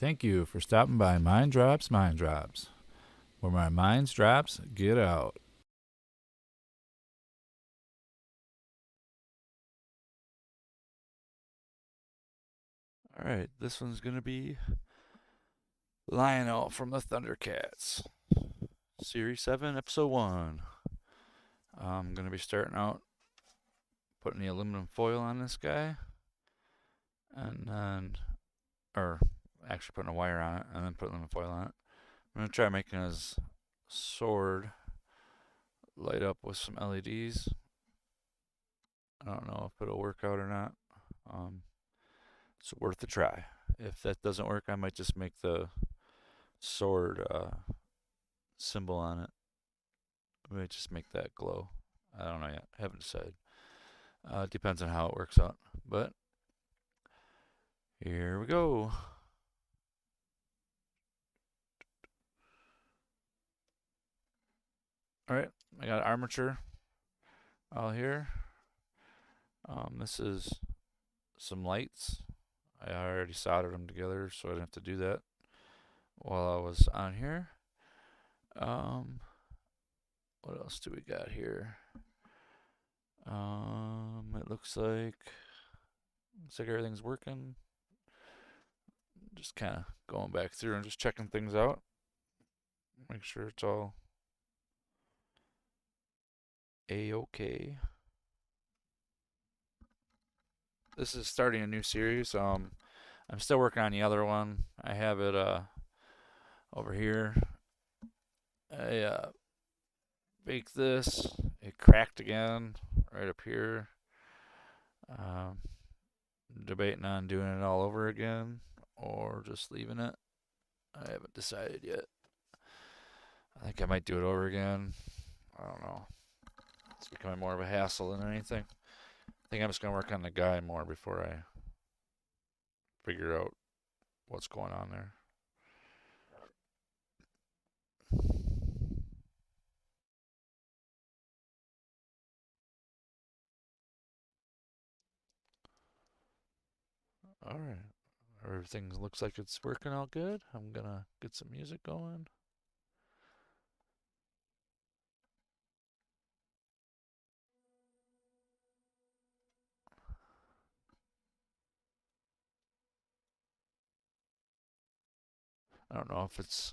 Thank you for stopping by Mind Drops, where my mind's drops get out. Alright, this one's going to be Lionel from the Thundercats. Series 7, Episode 1. I'm going to be starting out putting the aluminum foil on this guy. And then, or actually putting a wire on it and then putting aluminum foil on it. I'm going to try making his sword light up with some LEDs. I don't know if it'll work out or not. It's worth a try. If that doesn't work, I might just make the sword symbol on it. I might just make that glow. I don't know yet. I haven't decided. Depends on how it works out. But here we go. Alright, I got armature all here. This is some lights. I already soldered them together, so I didn't have to do that while I was on here. What else do we got here? It looks like everything's working. Just kind of going back through and just checking things out. Make sure it's all A-okay. This is starting a new series. I'm still working on the other one. I have it over here. I baked this. It cracked again right up here. Debating on doing it all over again or just leaving it. I haven't decided yet. I think I might do it over again. I don't know. It's becoming more of a hassle than anything. I think I'm just going to work on the guy more before I figure out what's going on there. Alright. Everything looks like it's working out good. I'm going to get some music going. I don't know if it's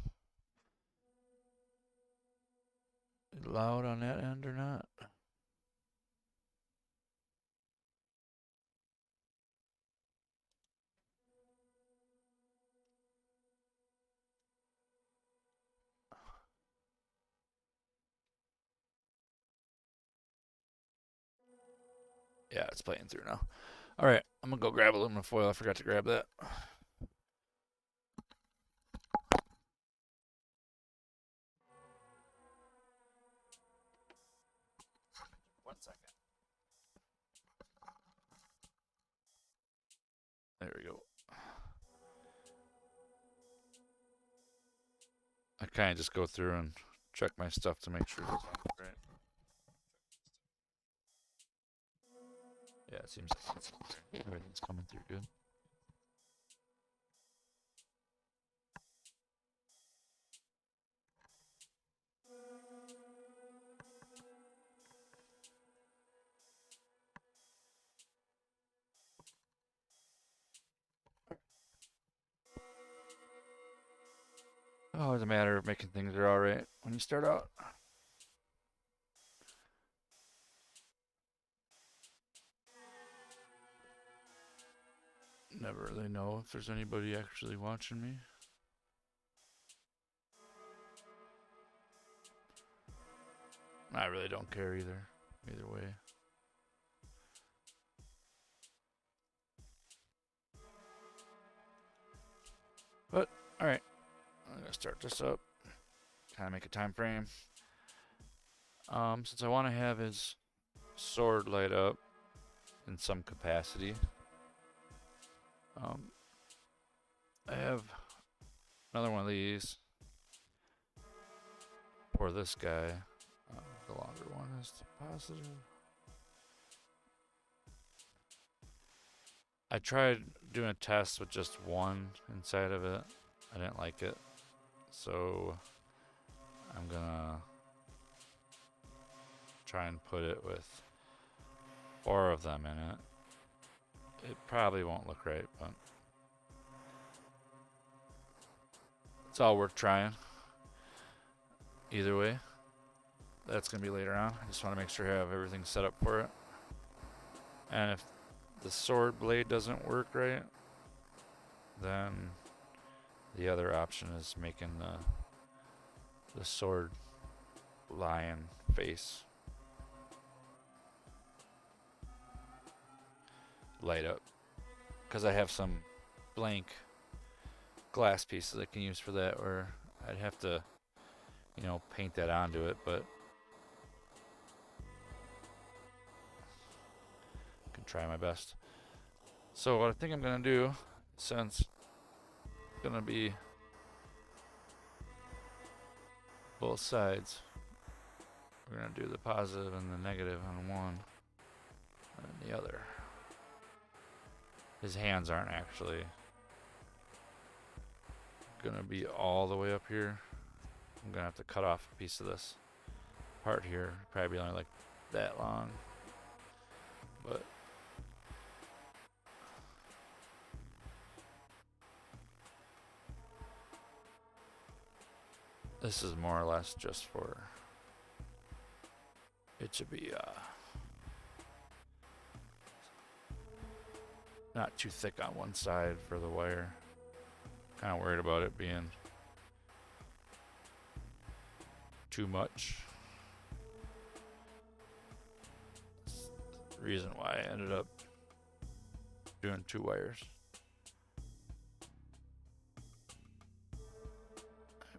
loud on that end or not. Yeah, it's playing through now. Alright, I'm going to go grab aluminum foil. I forgot to grab that. One second. There we go. I kind of just go through and check my stuff to make sure it's all right. Yeah, it seems like everything's coming through good. Oh, it's a matter of making things are all right when you start out. Never really know if there's anybody actually watching me. I really don't care either way. But, alright. I'm gonna start this up. Kind of make a time frame. Since I want to have his sword light up in some capacity, I have another one of these for this guy. The longer one is the positive. I tried doing a test with just one inside of it, I didn't like it, so I'm gonna try and put it with 4 of them in it. It probably won't look right, but it's all worth trying. Either way, that's gonna be later on. I just want to make sure I have everything set up for it. And if the sword blade doesn't work right, then the other option is making the sword lion face light up, because I have some blank glass pieces I can use for that, or I'd have to, you know, paint that onto it, but I can try my best. So what I think I'm gonna do, since it's gonna be both sides, we're gonna do the positive and the negative on one and the other. His hands aren't actually gonna be all the way up here. I'm gonna have to cut off a piece of this part here, probably only like that long, but this is more or less just for it to be not too thick on one side for the wire. Kind of worried about it being too much. That's the reason why I ended up doing 2 wires.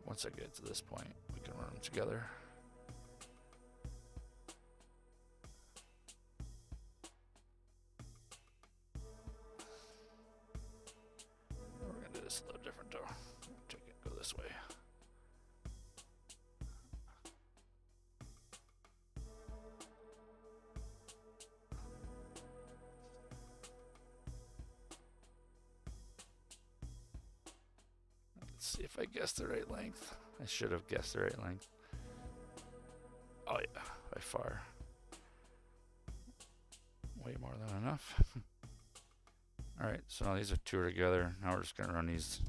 Once I get to this point, we can run them together. We're gonna do this a little different though. Take it, go this way. Let's see if I guessed the right length. I should have guessed the right length. Oh yeah, by far. Way more than enough. Alright, so now these are 2 together. Now we're just going to run these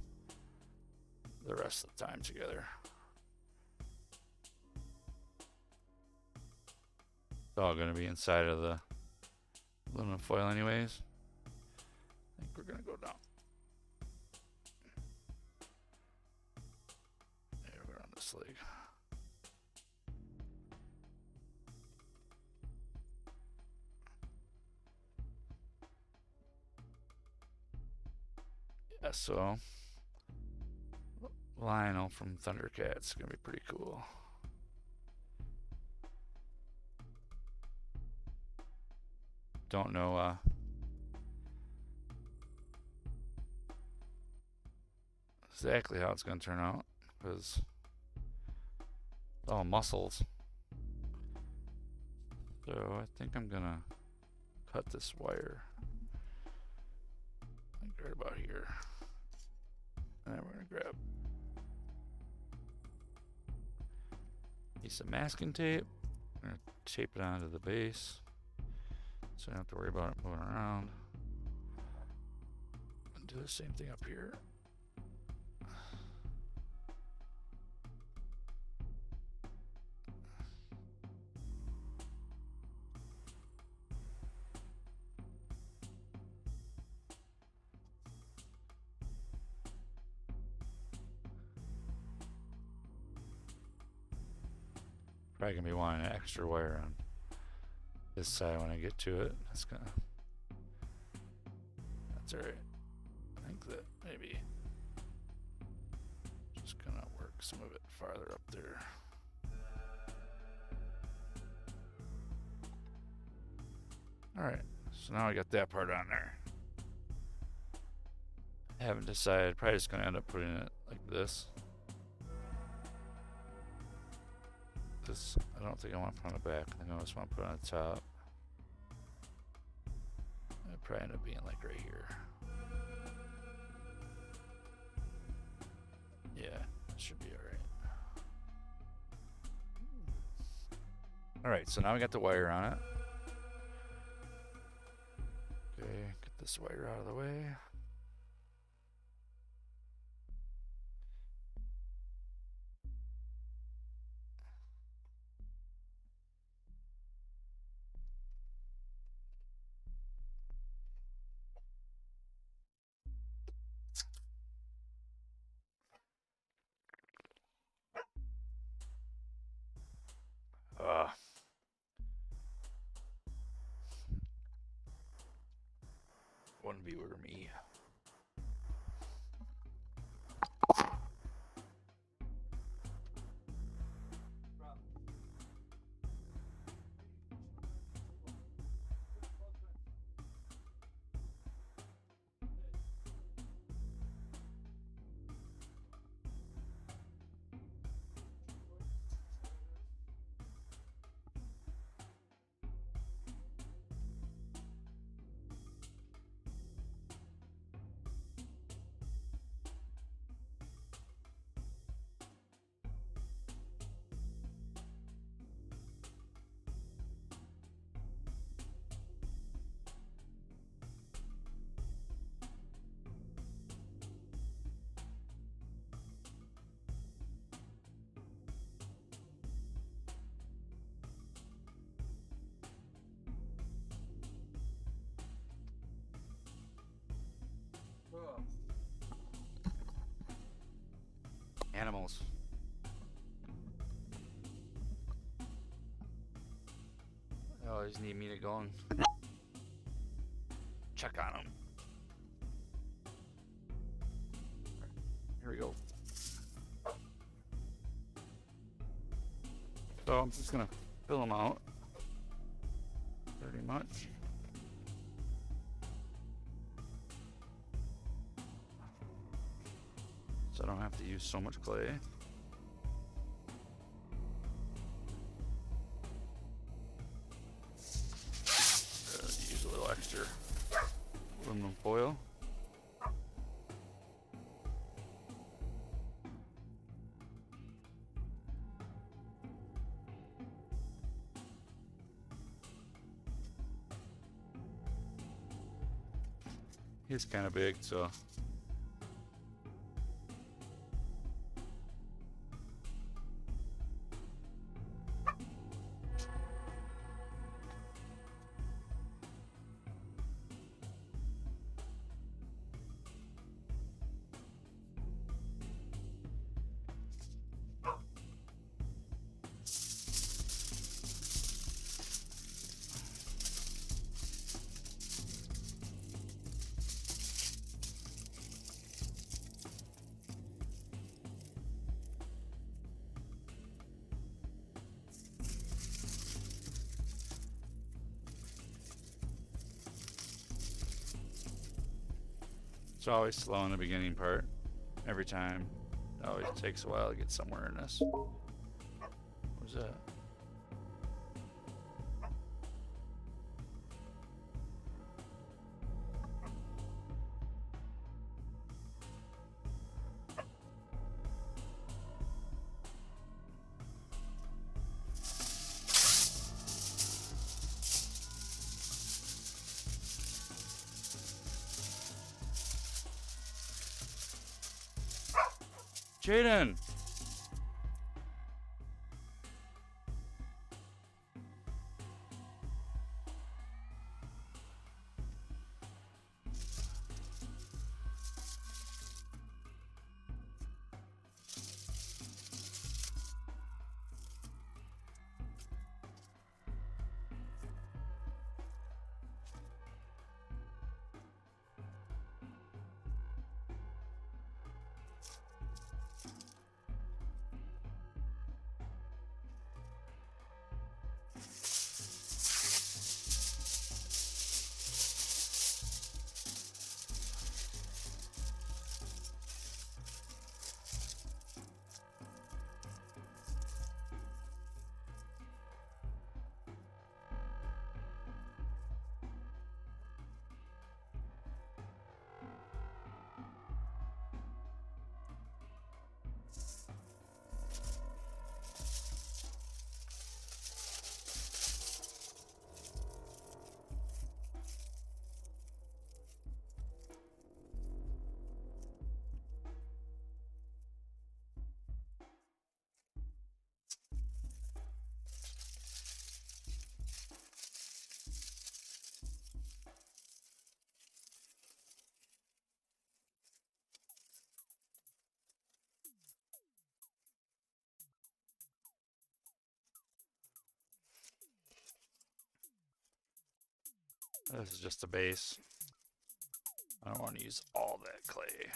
the rest of the time together. It's all going to be inside of the aluminum foil anyways. I think we're going to go down. There, we're on this leg. Yeah, so Lionel from Thundercats is going to be pretty cool. Don't know exactly how it's going to turn out, because it's all muscles. So I think I'm going to cut this wire like right about here. And then we're going to grab a piece of masking tape. We're going to tape it onto the base, so I don't have to worry about it moving around. And do the same thing up here. Probably gonna be wanting an extra wire on this side when I get to it. That's alright. I think that maybe just gonna work some of it farther up there. Alright, so now I got that part on there. I haven't decided, probably just gonna end up putting it like this. I don't think I want to put on the back. I think I just want to put it on the top. It'll probably end up being like right here. Yeah, that should be alright. Alright, so now we got the wire on it. Okay, get this wire out of the way. One viewer me. Animals. They always need me to go and check on them. Here we go. So I'm just gonna fill them out pretty much. So I don't have to use so much clay. Use a little extra aluminum foil. It's kind of big, so it's always slow in the beginning part. Every time. It always takes a while to get somewhere in this. What was that? Jaden! This is just a base. I don't want to use all that clay.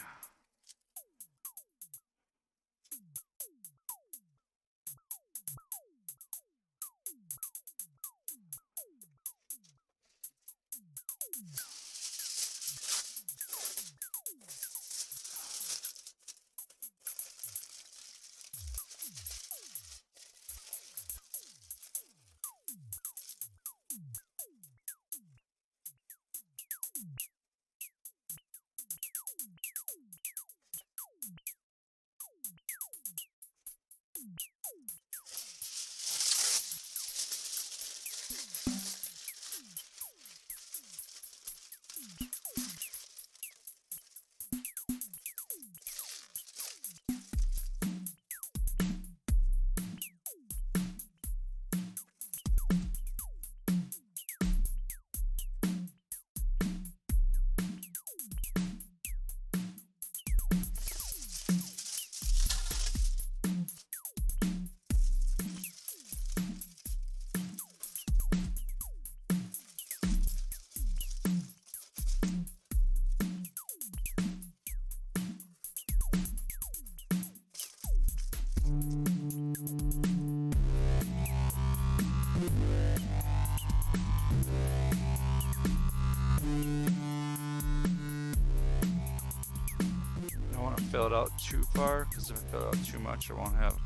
Fill it out too far, because if I fill it out too much, I won't have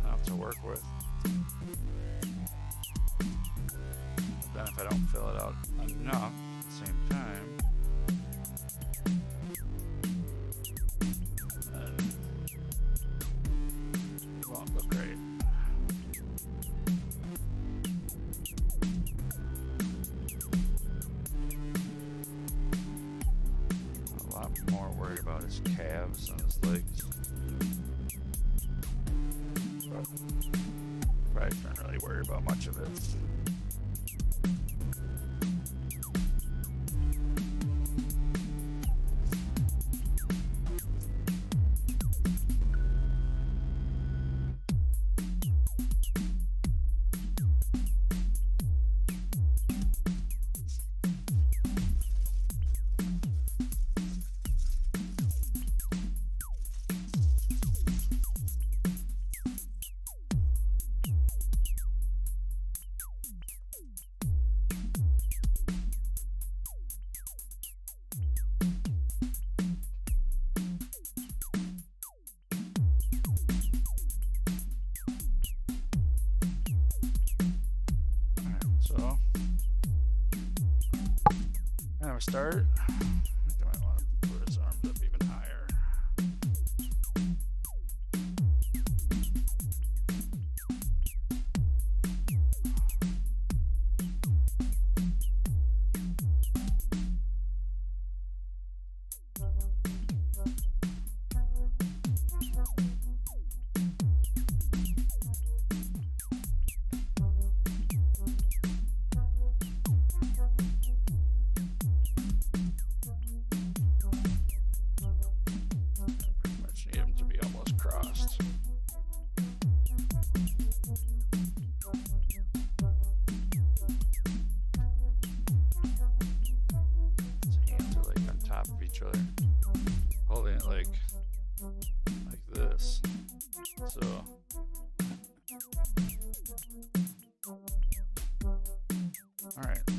enough to work with. But then if I don't fill it out enough at the same time, then it won't look great. More worried about his calves and his legs. But probably not really worried about much of it. Start. I think I might want to put his arms up even higher. Holding it like this. So alright. I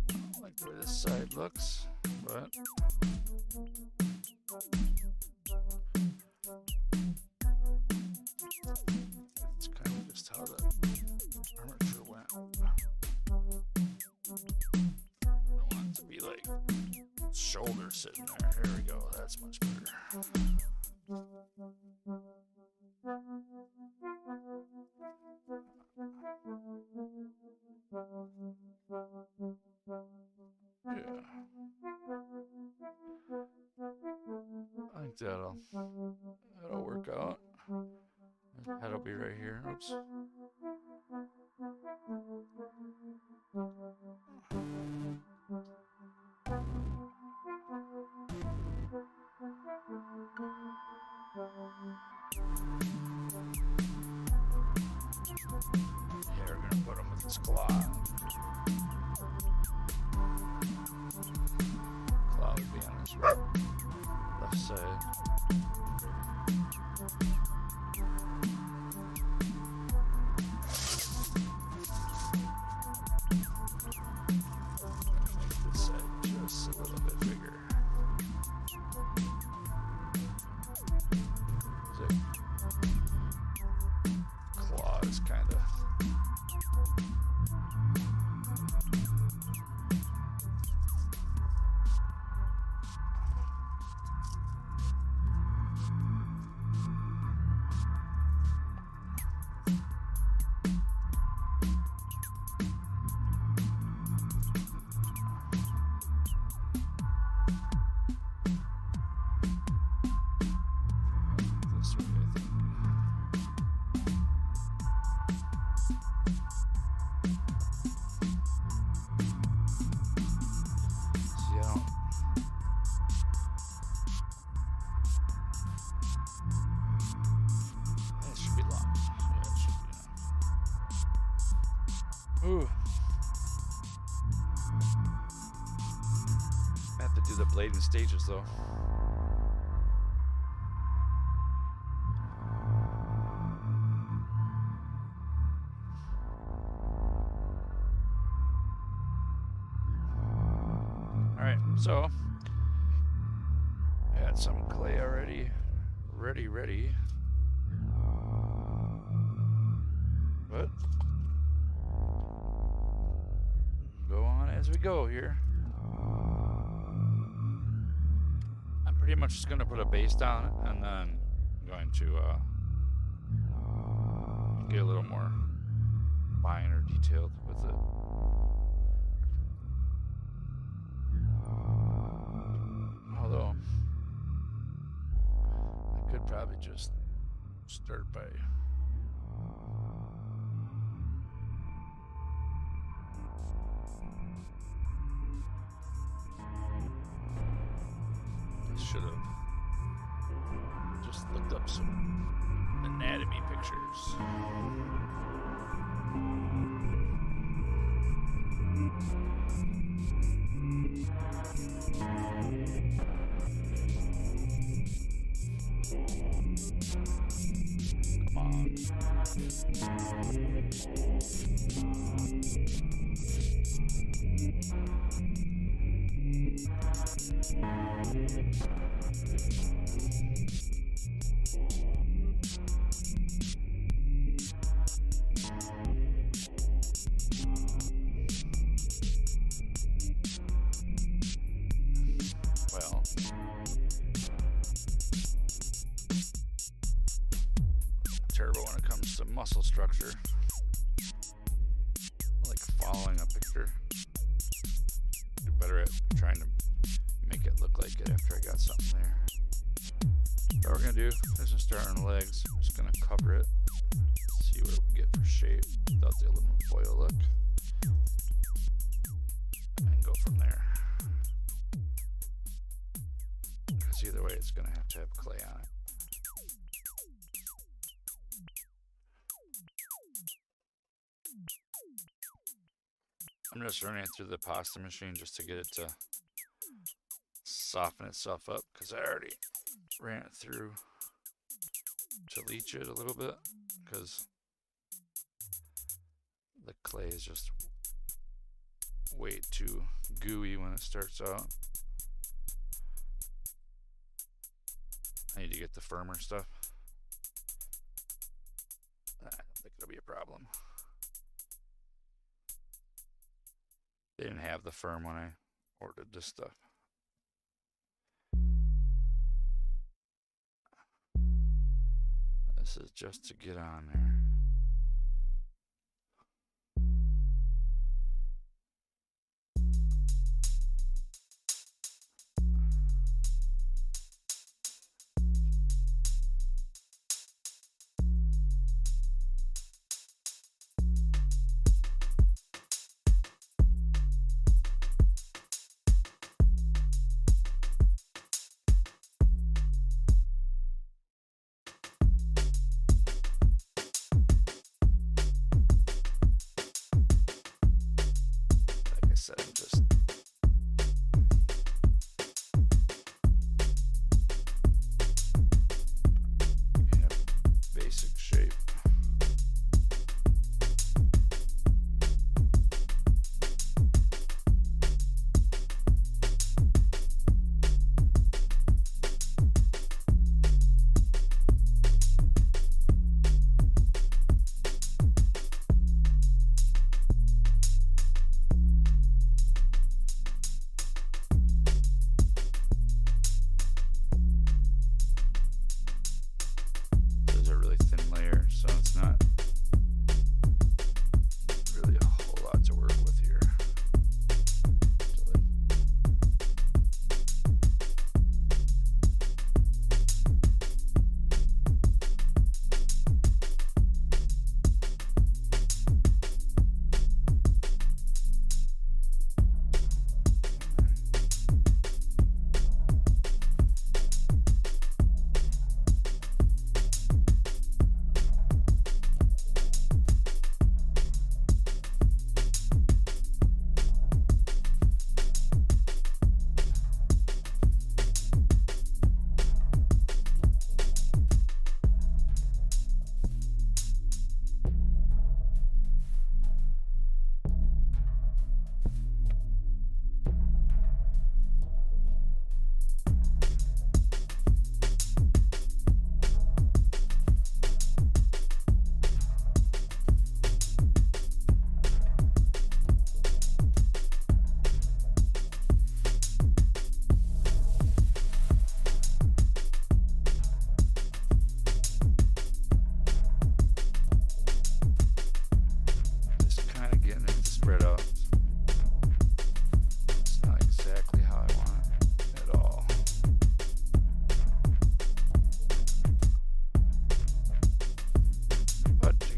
don't like the way this side looks, but it's kind of just how the armature went. I don't want it to be like shoulder sitting there. Here we go. That's much better. Yeah. I think that'll work out. His head'll be right here. Oops. Yeah, we're gonna put him with his claw. Ooh. I have to do the blade in stages though. Alright, so I got some clay already ready. But go on as we go here. I'm pretty much just gonna put a base down and then I'm going to get a little more fine or detailed with it. Although I could probably just start by should have just looked up some anatomy pictures. Come on. Well, terrible when it comes to muscle structure. Like following a picture. Do better at trying to make it look like it after I got something there. What we're gonna do is just start on the legs. I'm just gonna cover it. See what we get for shape without the aluminum foil look. And go from there. Because either way it's gonna have to have clay on it. I'm just running it through the pasta machine just to get it to soften itself up because I already ran it through to leach it a little bit because the clay is just way too gooey when it starts out. I need to get the firmer stuff. I don't think it'll be a problem. They didn't have the firm when I ordered this stuff. This is just to get on there.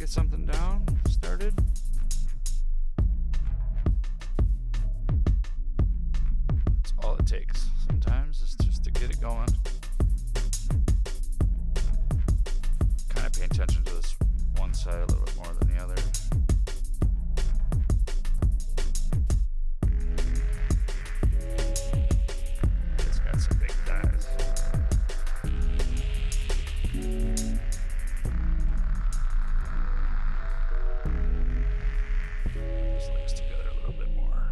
get something down, started. That's all it takes sometimes, is just to get it going. Kind of pay attention to this one side a little bit more than the other. It's got some big dies. Just links together a little bit more.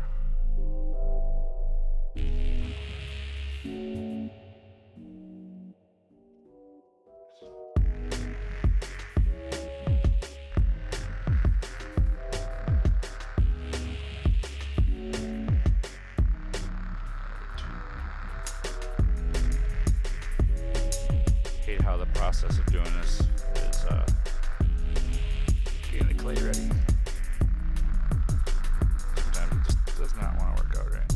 Hate how the process of doing this is getting the clay ready. Sometimes it just does not want to work out right.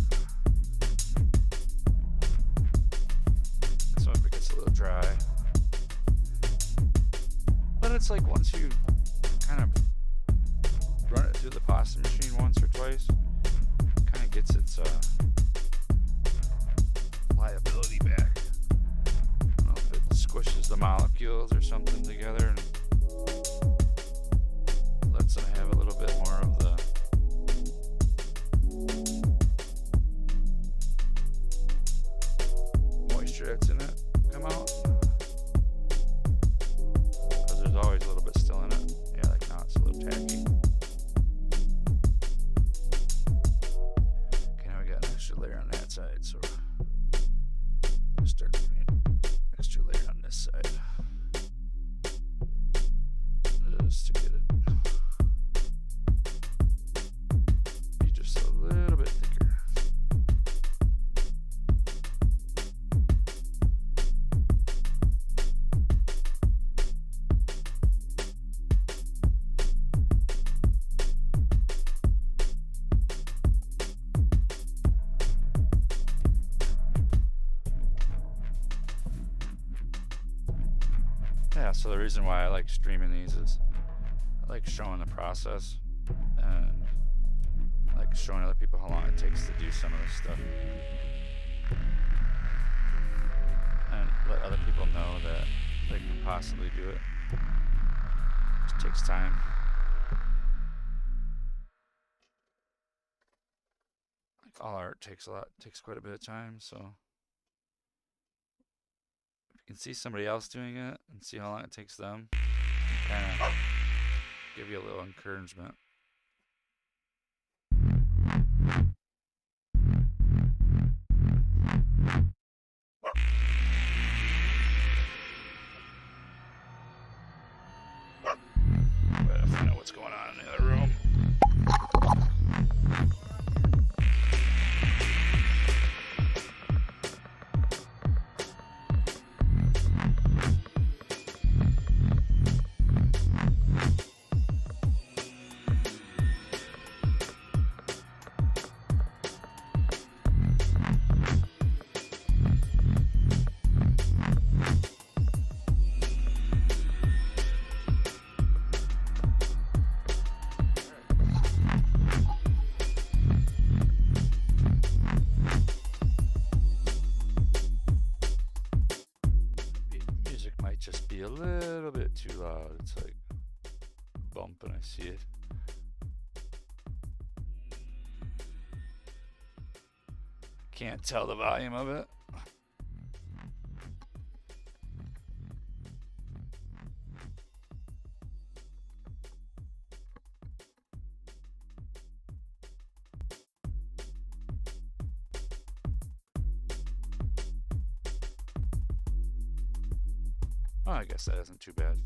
So if it gets a little dry. But it's like once you kind of run it through the pasta machine once or twice, it kind of gets its liability back. I don't know if it squishes the molecules or something together and lets them have a little bit more of the moisture that's in it come out. Because there's always a little bit still in it. Yeah, like now it's a little tacky. Okay, now we got an extra layer on that side, so we'll start putting an extra layer on this side. Just to get it be just a little bit thicker. Yeah, so the reason why I like streaming these is I like showing the process and I like showing other people how long it takes to do some of this stuff. And let other people know that they can possibly do it. It just takes time. Like all art takes quite a bit of time, so if you can see somebody else doing it and see how long it takes them, kind of give you a little encouragement. But if I know what's going on in the other room. Just be a little bit too loud. It's like bump and I see it. Can't tell the volume of it. Oh, I guess that isn't too bad.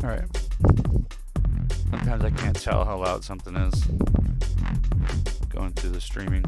Alright. Sometimes I can't tell how loud something is going through the streaming.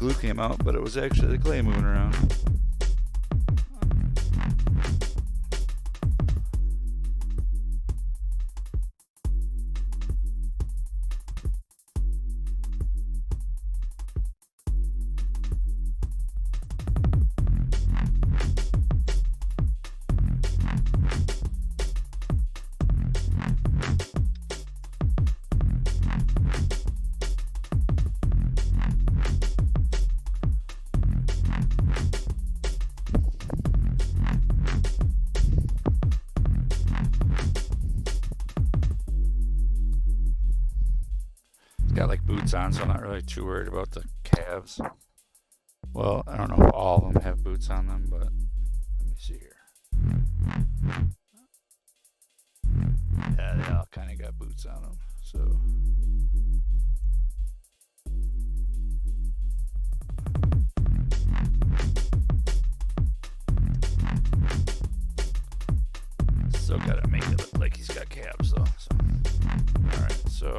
glue came out, but it was actually the clay moving around. Got like boots on, so I'm not really too worried about the calves. Well, I don't know if all of them have boots on them, but let me see here. Yeah, they all kind of got boots on them, so. Still gotta make it look like he's got calves though. So, all right, so.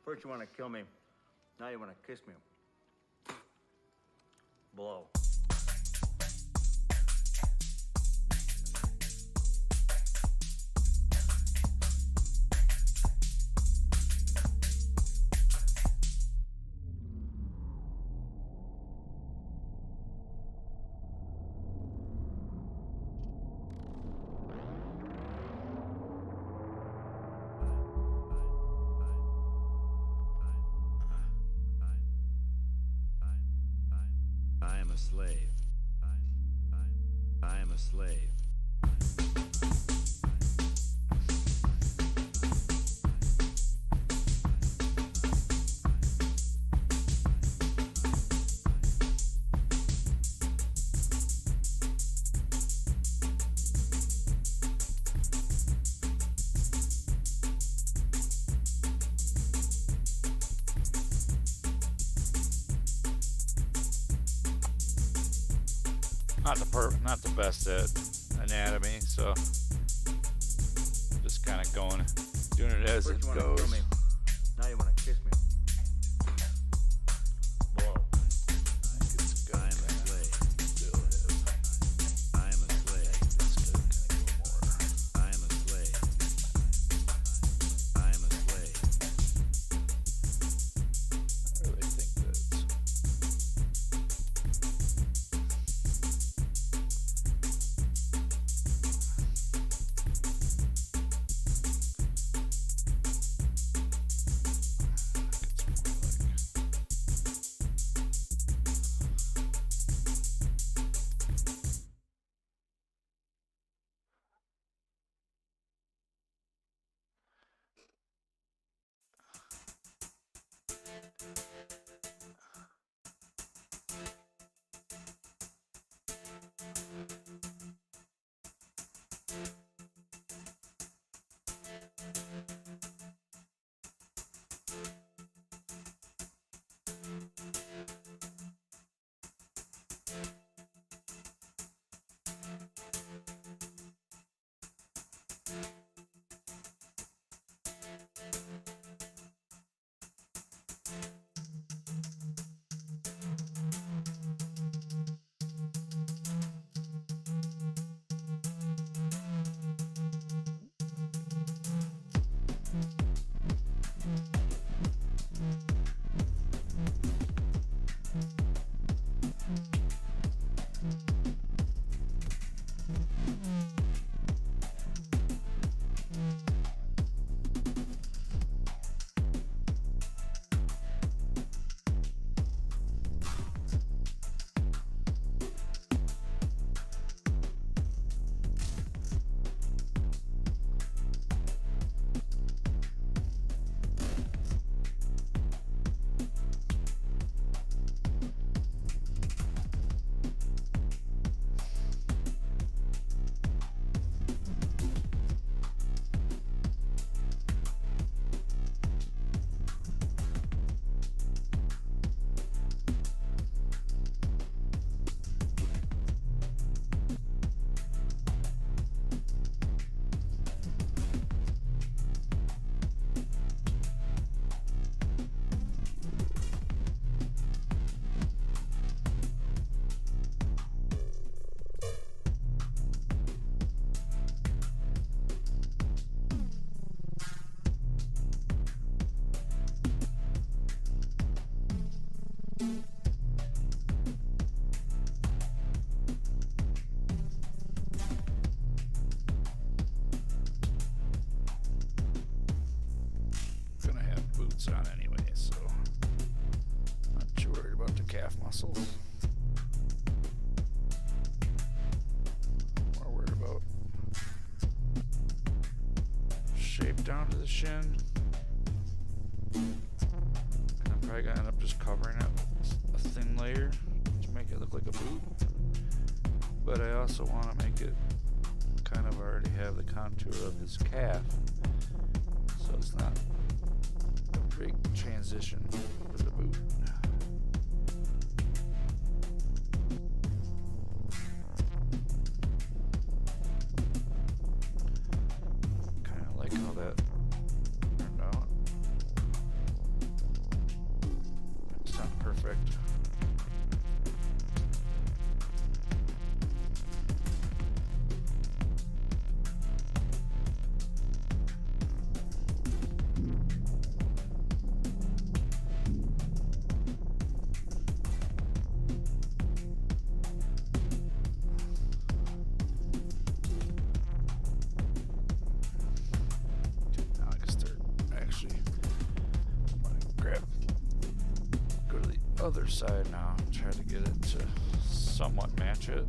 First you want to kill me, now you want to kiss me. Blow. I am a slave. I am a slave. Not the best at anatomy, so just kind of doing it as it goes. Kill me. Now you want to kiss me. Blow. I am a slave. I am a slave. I am a slave. I am a slave. I really think that's on anyway, so not too worried about the calf muscles. More worried about shape down to the shin. And I'm probably gonna end up just covering it with a thin layer to make it look like a boot. But I also want to make it kind of already have the contour of his calf, so it's not a big transition for the boot. Kind of like how that turned out. other side now. Try to get it to somewhat match it.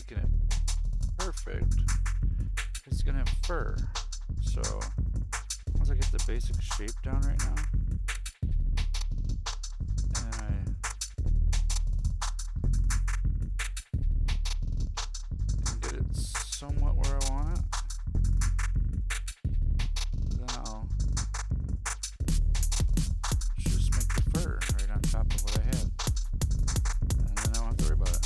making it perfect, it's gonna have fur. So once I get the basic shape down right now, and I can get it somewhat where I want it, then I'll just make the fur right on top of what I had, and then I don't have to worry about it.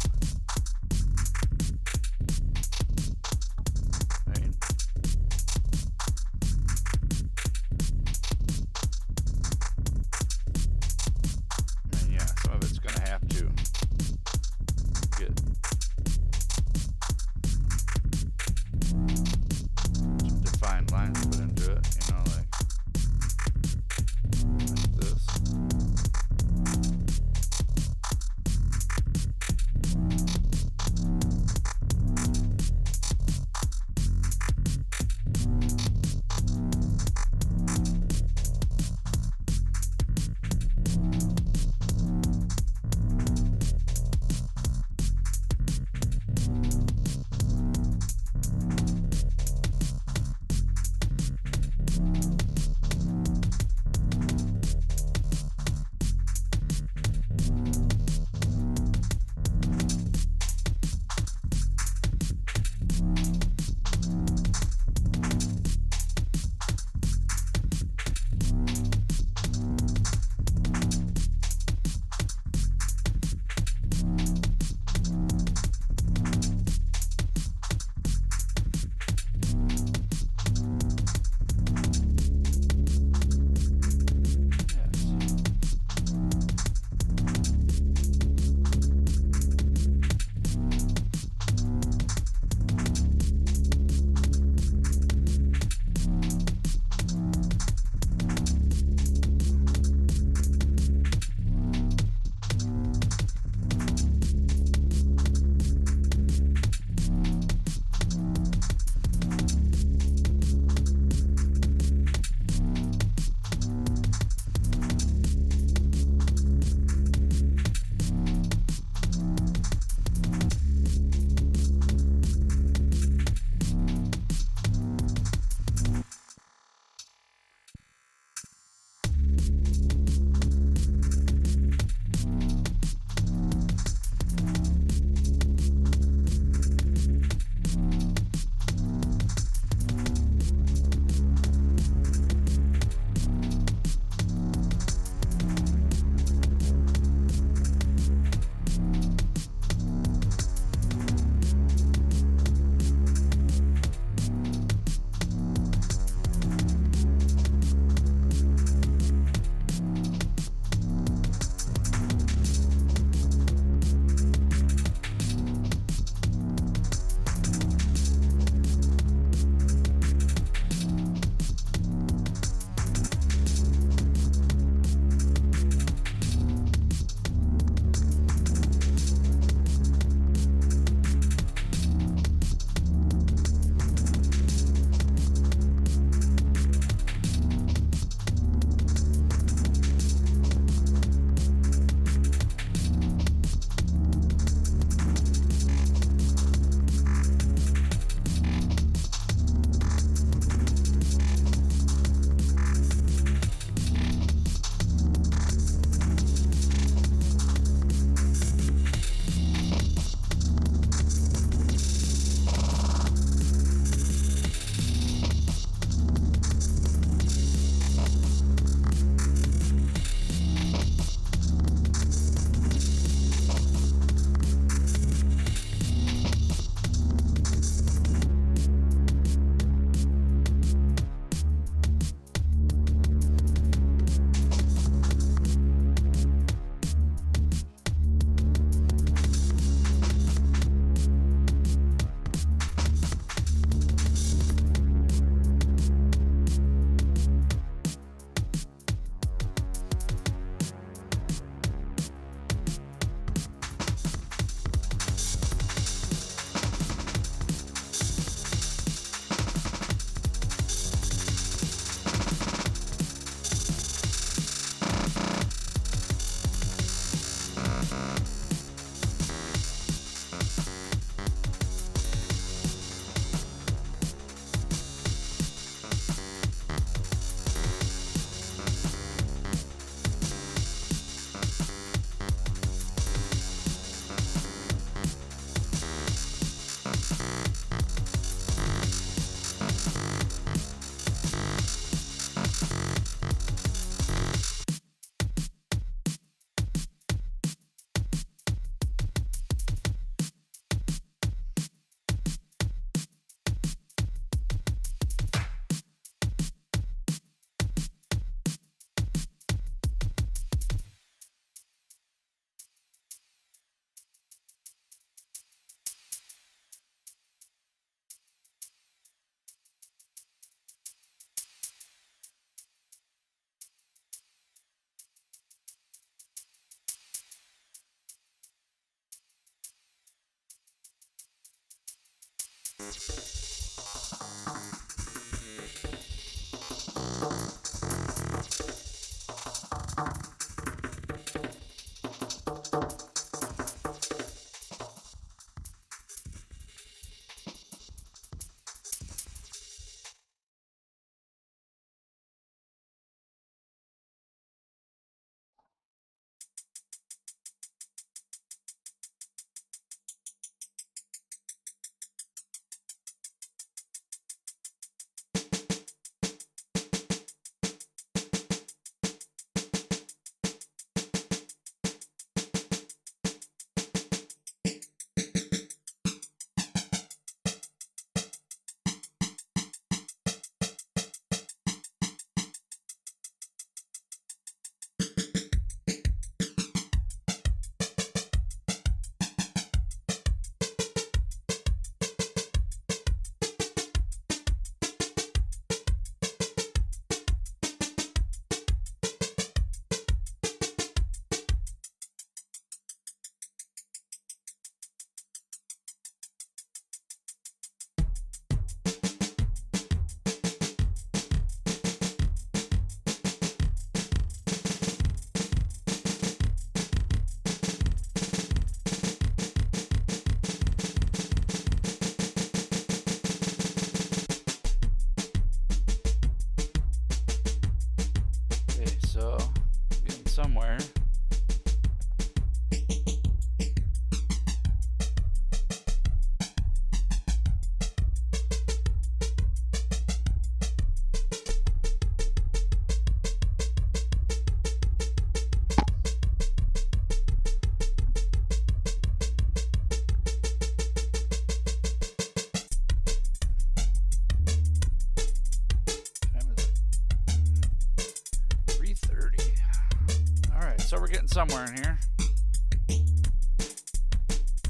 getting somewhere in here.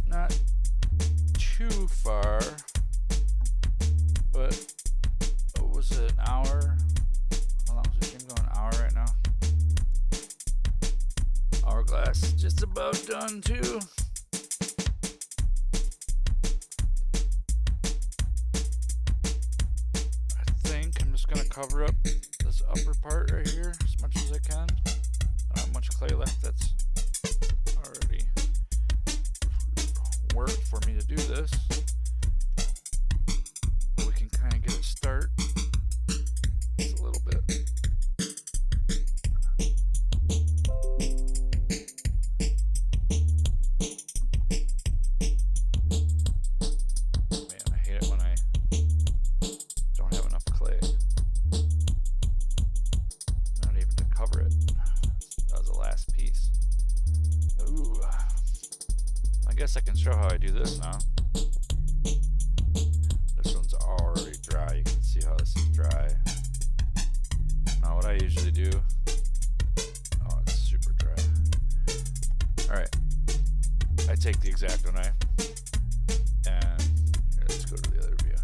Not too far, but what was it, an hour? How long is the stream going? An hour right now. Hourglass just about done too. I think I'm just gonna cover up this upper part right here as much as I can. Not have much clay left. That's already worked for me to do this. But we can kind of get a start. Just a little bit. Man, I hate it when I don't have enough clay. Not even to cover it. That was the last piece. Ooh. I guess I can show how I do this now. This one's already dry. You can see how this is dry. Now what I usually do... Oh, it's super dry. Alright. I take the X-Acto knife. And here, let's go to the other view.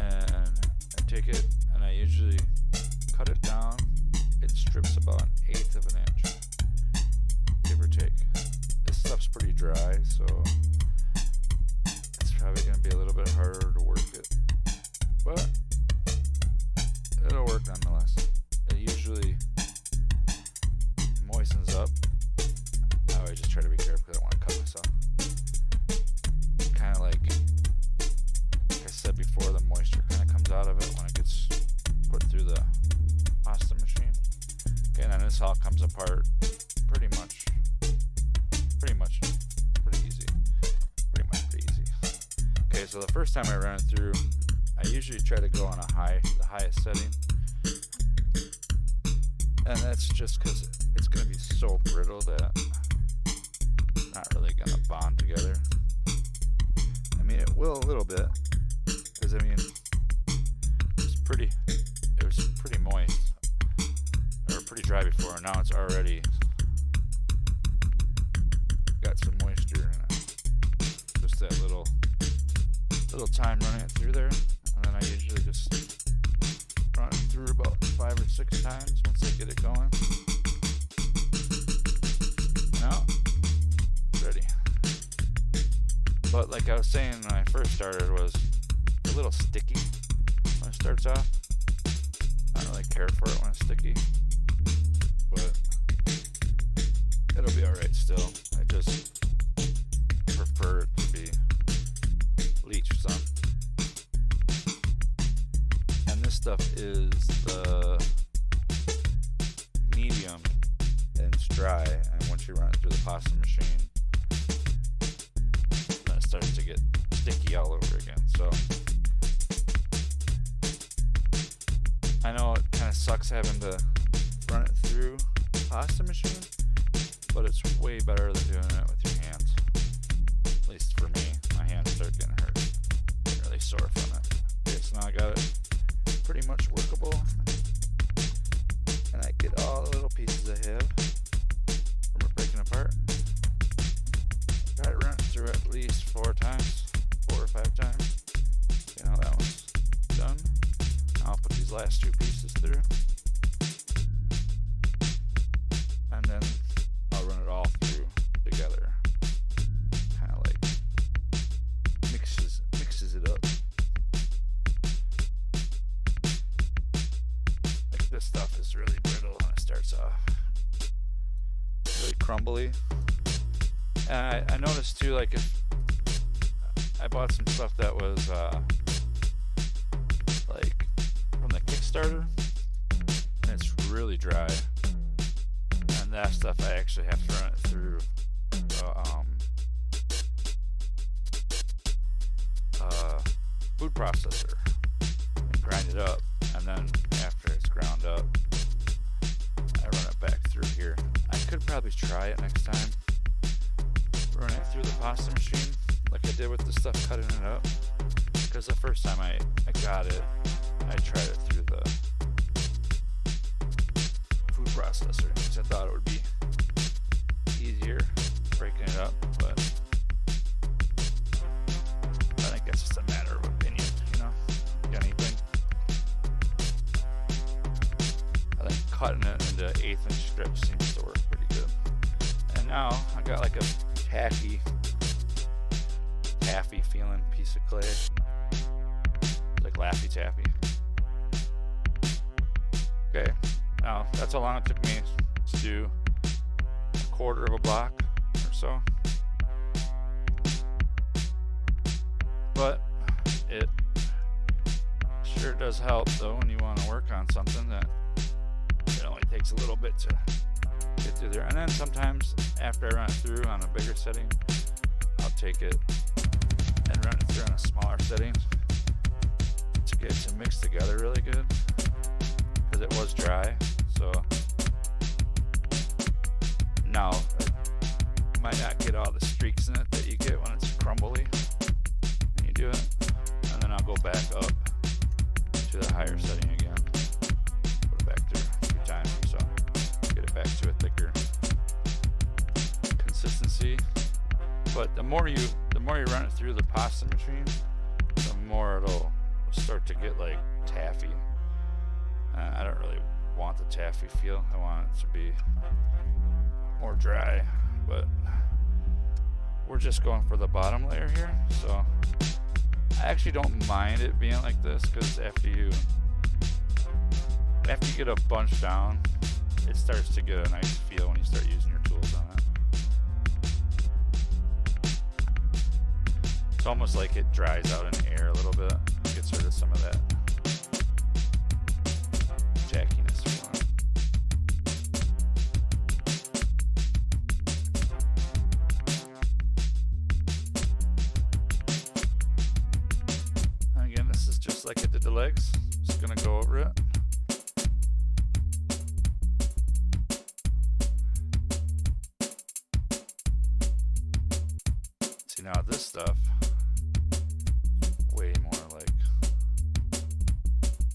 And I take it and I usually cut it down in strips about 1/8 of an inch. Give or take. This stuff's pretty dry, so it's probably going to be a little bit harder to work it. But it'll work nonetheless. It usually moistens up. I always just try to be careful because I don't want to cut myself. Kind of like I said before, the moisture kind of comes out of it when it gets put through the pasta machine. Okay, and then this all comes apart pretty easy. Okay, so the first time I run it through, I usually try to go on the highest setting. And that's just because it's going to be so brittle that it's not really going to bond together. I mean, it will a little bit, because I mean, it was pretty moist, or pretty dry before, and now it's already got some moisture in it. Just that little time running it through there, and then I usually just run it through about 5 or 6 times once I get it going. Now, ready. But like I was saying when I first started, was a little sticky when it starts off. I don't really care for it when it's sticky, but it'll be alright still. I just prefer it to be bleached some. And this stuff is the medium and it's dry, and once you run it through the pasta machine, then it starts to get sticky all over again. So I know it kind of sucks having to run it through the pasta machine, but it's way better than doing it with your hands. At least for me, my hands start getting hurt. Getting really sore from it. Okay, so now I got it pretty much workable. And I get all the little pieces I have from it breaking apart. Got it run through at least 4 or 5 times. Okay, now that one's done. Now I'll put these last 2 pieces through. And then I'll run it all through together. Kind of like mixes it up. Like this stuff is really brittle when it starts off. Really crumbly. And I noticed too, like if I bought some stuff that was like from the Kickstarter, and it's really dry. And that stuff I actually have to run it through food processor and grind it up, and then after it's ground up, I run it back through here. I could probably try it next time, run it through the pasta machine like I did with the stuff cutting it up, because the first time I got it, I tried it through the food processor because I thought it would be easier breaking it up, but I think that's just a matter of opinion, you know, like anything. I think cutting it into 1/8" strips seems to work pretty good. And now I got like a taffy feeling piece of clay, like Laffy Taffy. Okay, now that's how long it took me to do a 1/4 of a block or so. But it sure does help though when you want to work on something that it only takes a little bit to get through there. And then sometimes after I run it through on a bigger setting, I'll take it and run it through on a smaller setting to get it to mix together really good, because it was dry. So now it might not get all the streaks in it that you get when it's crumbly and you do it. And then I'll go back up to the higher setting again, put it back through 3 times or so, get it back to a thicker consistency. But the more you run it through the pasta machine, the more it'll start to get like taffy. I don't really want the taffy feel. I want it to be more dry, but we're just going for the bottom layer here. So I actually don't mind it being like this, because after you get a bunch down, it starts to get a nice feel when you start using your tools on it. It's almost like it dries out in air a little bit, gets rid of some of that jackiness feeling. And again, this is just like I did the legs. Just gonna go over it. See, now this stuff way more like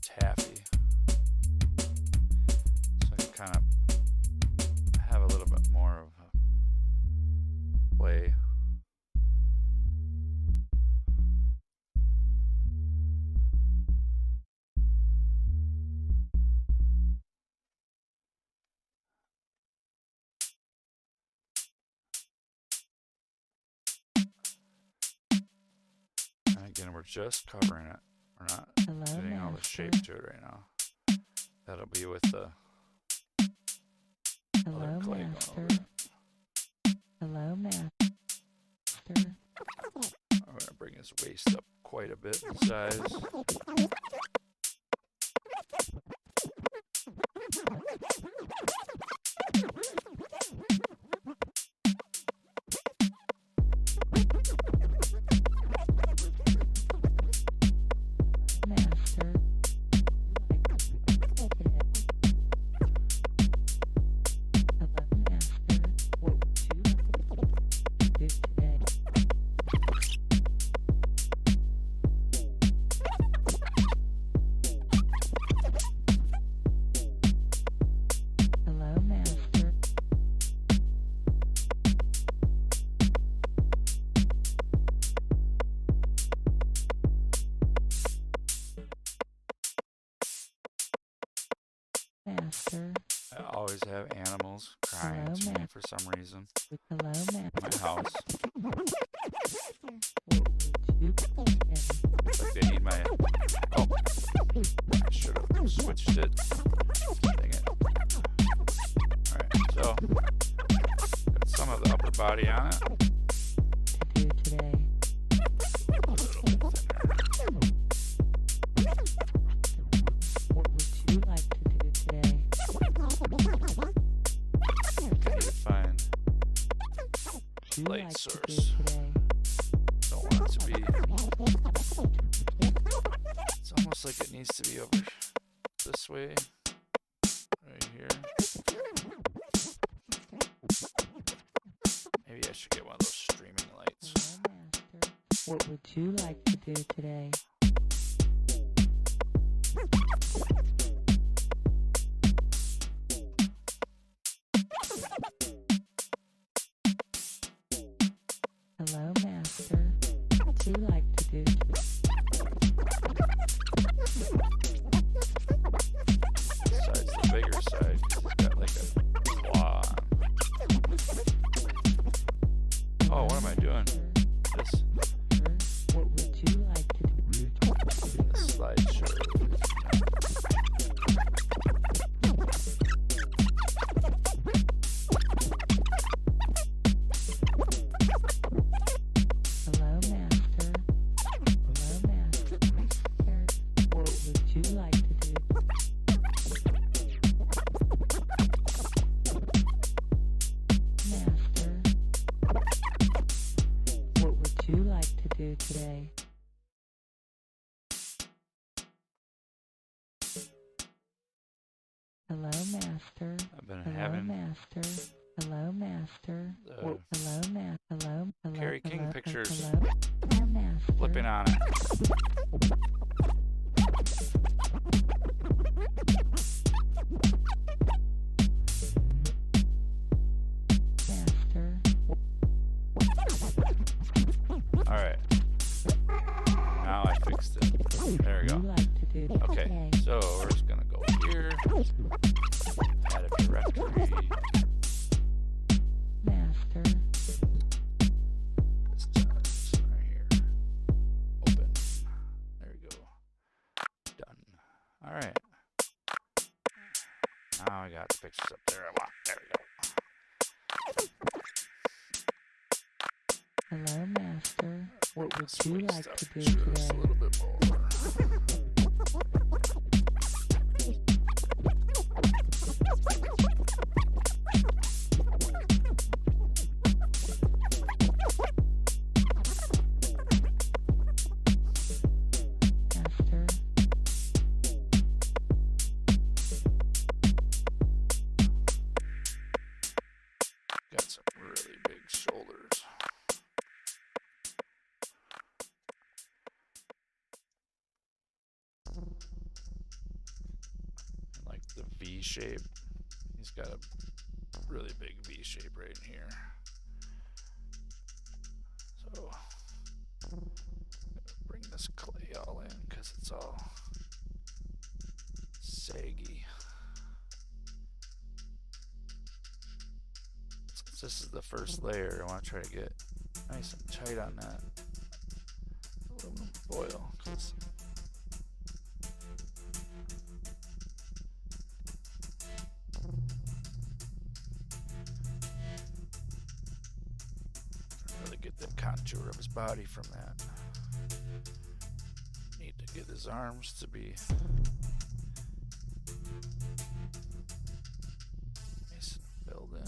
taffy, so I can kind of have a little bit more of a play. And again, we're just covering it. We're not getting all the shape to it right now. That'll be with the other clay going over it. Hello, master. I'm going to bring his waist up quite a bit in size. Master. Hello, master. What would you like to do today? Hello, master. Master. I always have animals crying Hello, to me Matt. for some reason Hello, in master. my house. What would you like today? Like they need my... Oh, I should have switched it. Dang it. Alright, so got some of the upper body on it. To do today? A little bit thinner. What would you like to do today? I need to find You light like to do source. today? Don't want it to be... It's almost like it needs to be over this way. Right here. Maybe I should get one of those streaming lights. Hello, master. What would you like to do today? you like to do? Master, what would you like to do today? Hello, Master. I've been Hello, having Master. Hello, Master. the Hello, hello, hello. Kerry King hello, pictures hello, Master. flipping on it. Master. Alright. Now I fixed it. There we You go. like to do Okay, so we're just gonna go here. Add a directory. Master. This right here. Open. There we go. Done. Alright. Now I got the pictures up there I want. There we go. Hello, Master. What would you Swing like stuff to do just a today? little bit more. Master. Got some really big shoulders. Like the V shape. He's got a really big V shape right in here. So bring this clay all in because it's all saggy. Since this is the first layer, I want to try to get nice and tight on that aluminum foil. 'Cause really get the contour of his body from that. Need to get his arms to be nice and filled in.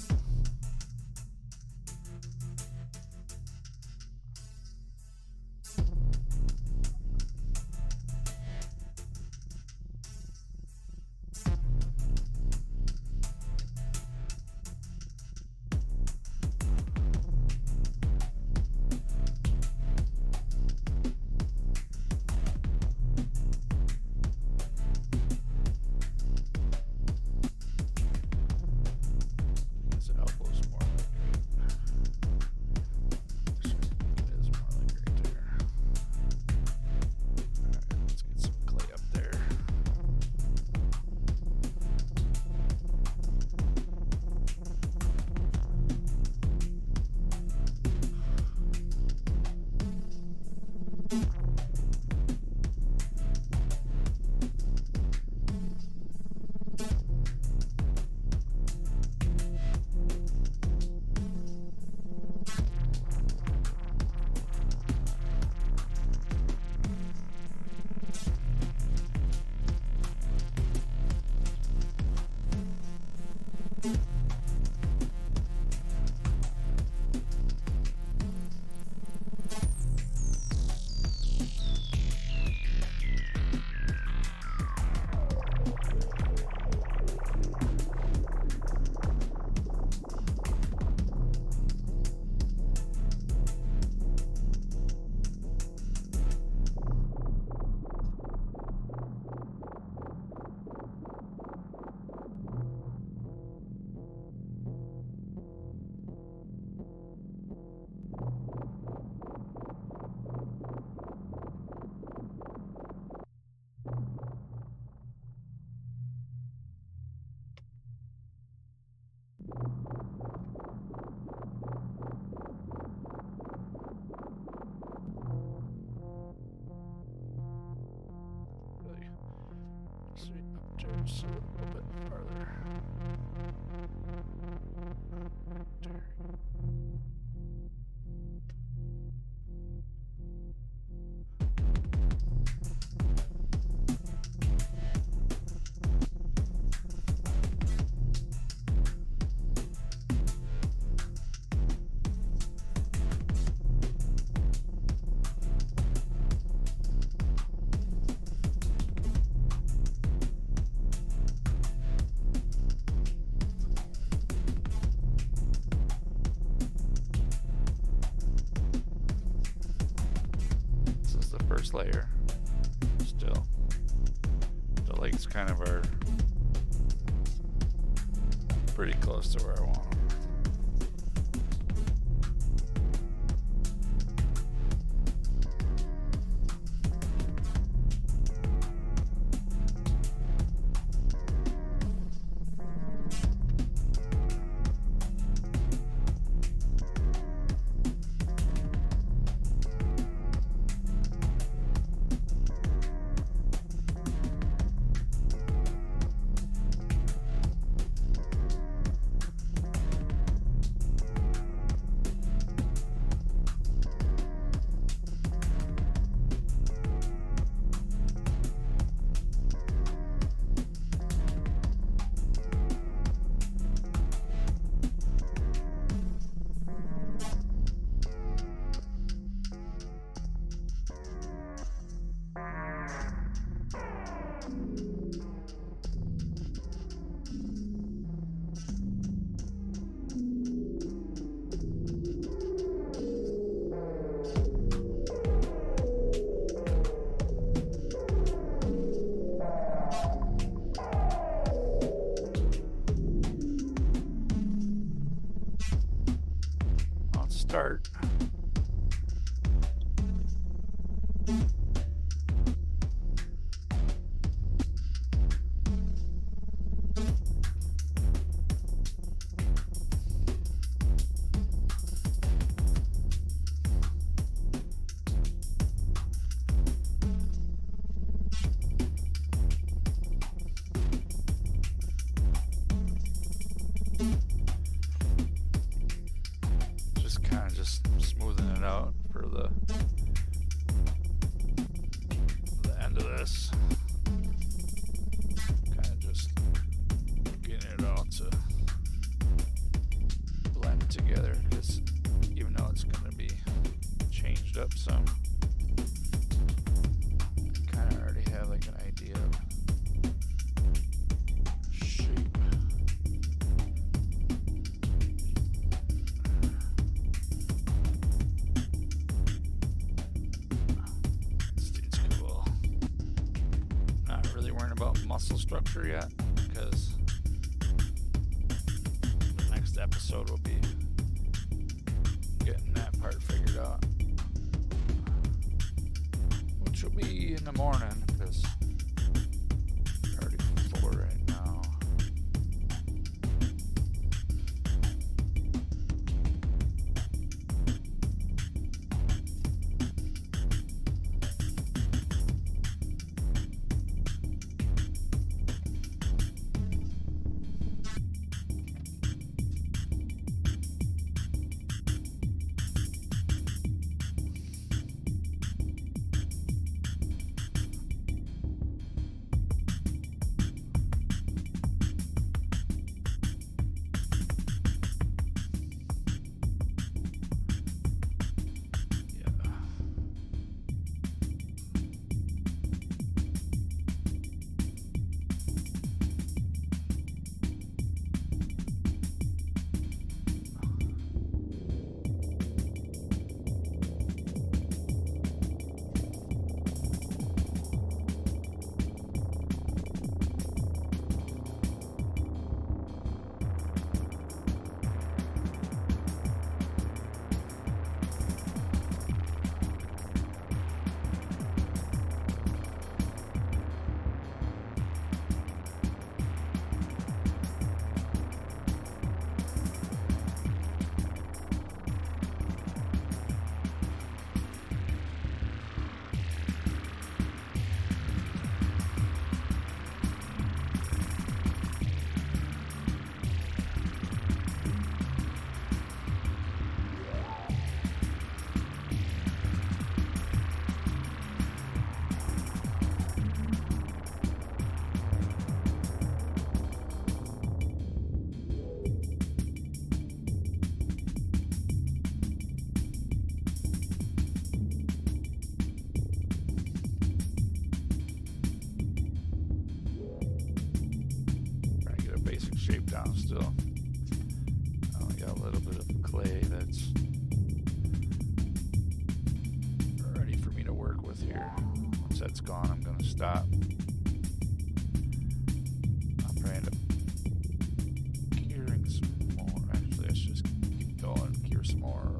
His elbows more like actually, it is more like right there. Alright, let's get some clay up there. Really sweep up there just a little bit farther. There. layer still. The legs kind of are pretty close to where I want them. Start. Just smoothing it out for the end of this. Kind of just getting it all to blend together, because even though it's going to be changed up some, I kind of already have like an idea of shape. About muscle structure yet, because the next episode will be getting that part figured out, which will be in the morning, because it's already 4 right now. shape down still. I only got a little bit of clay that's ready for me to work with here. here. Once that's gone, I'm going to stop. I'll probably end up curing some more. Actually, let's just keep going, cure some more.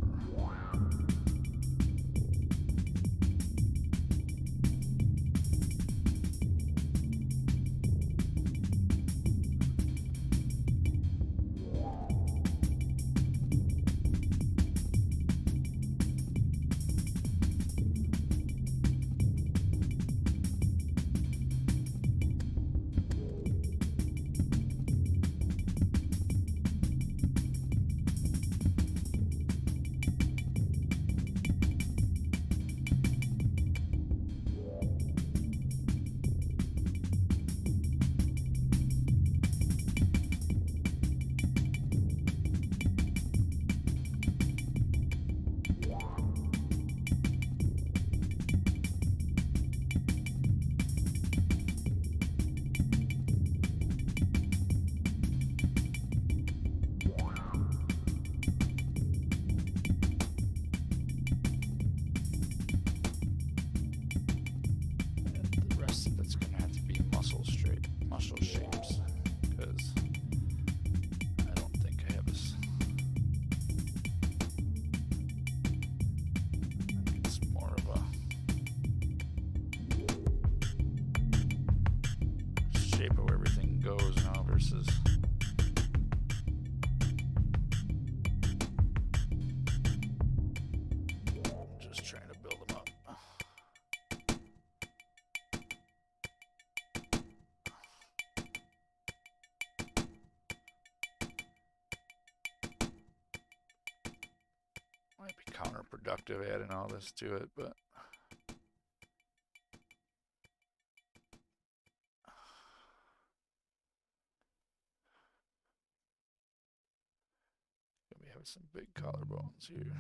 Muscle shapes, because I don't think I have this. It's more of a shape of where everything goes now versus just trying to build them up. Might be counterproductive adding all this to it, but we have some big collarbones here.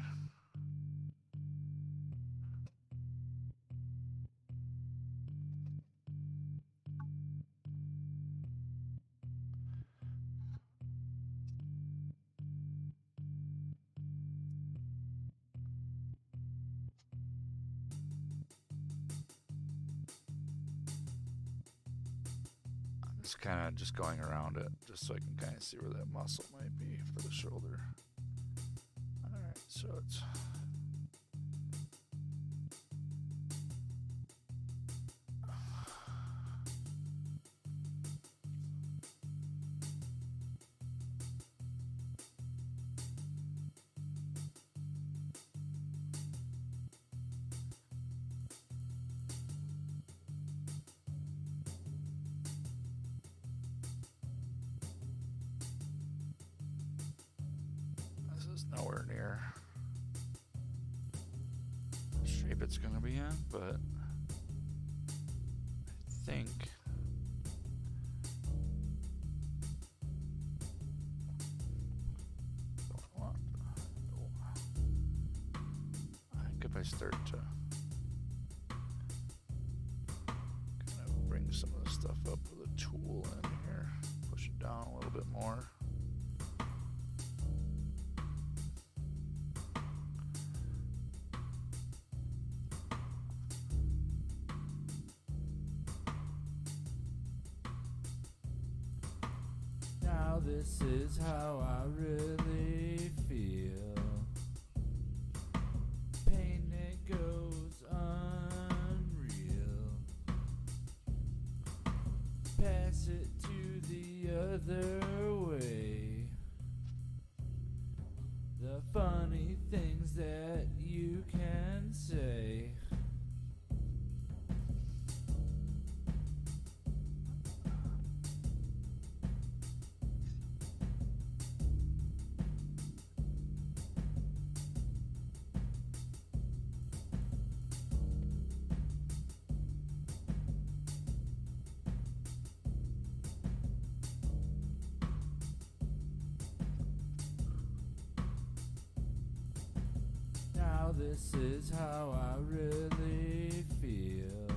It's kind of just going around it, just so I can kind of see where that muscle might be for the shoulder. Alright, so it's... nowhere near the shape it's going to be in, but I think if I start to kind of bring some of the stuff up with a tool in here, push it down a little bit more. This is how I really feel. Pain that goes unreal. Pass it to the other way. The funny things that you can say. This is how I really feel.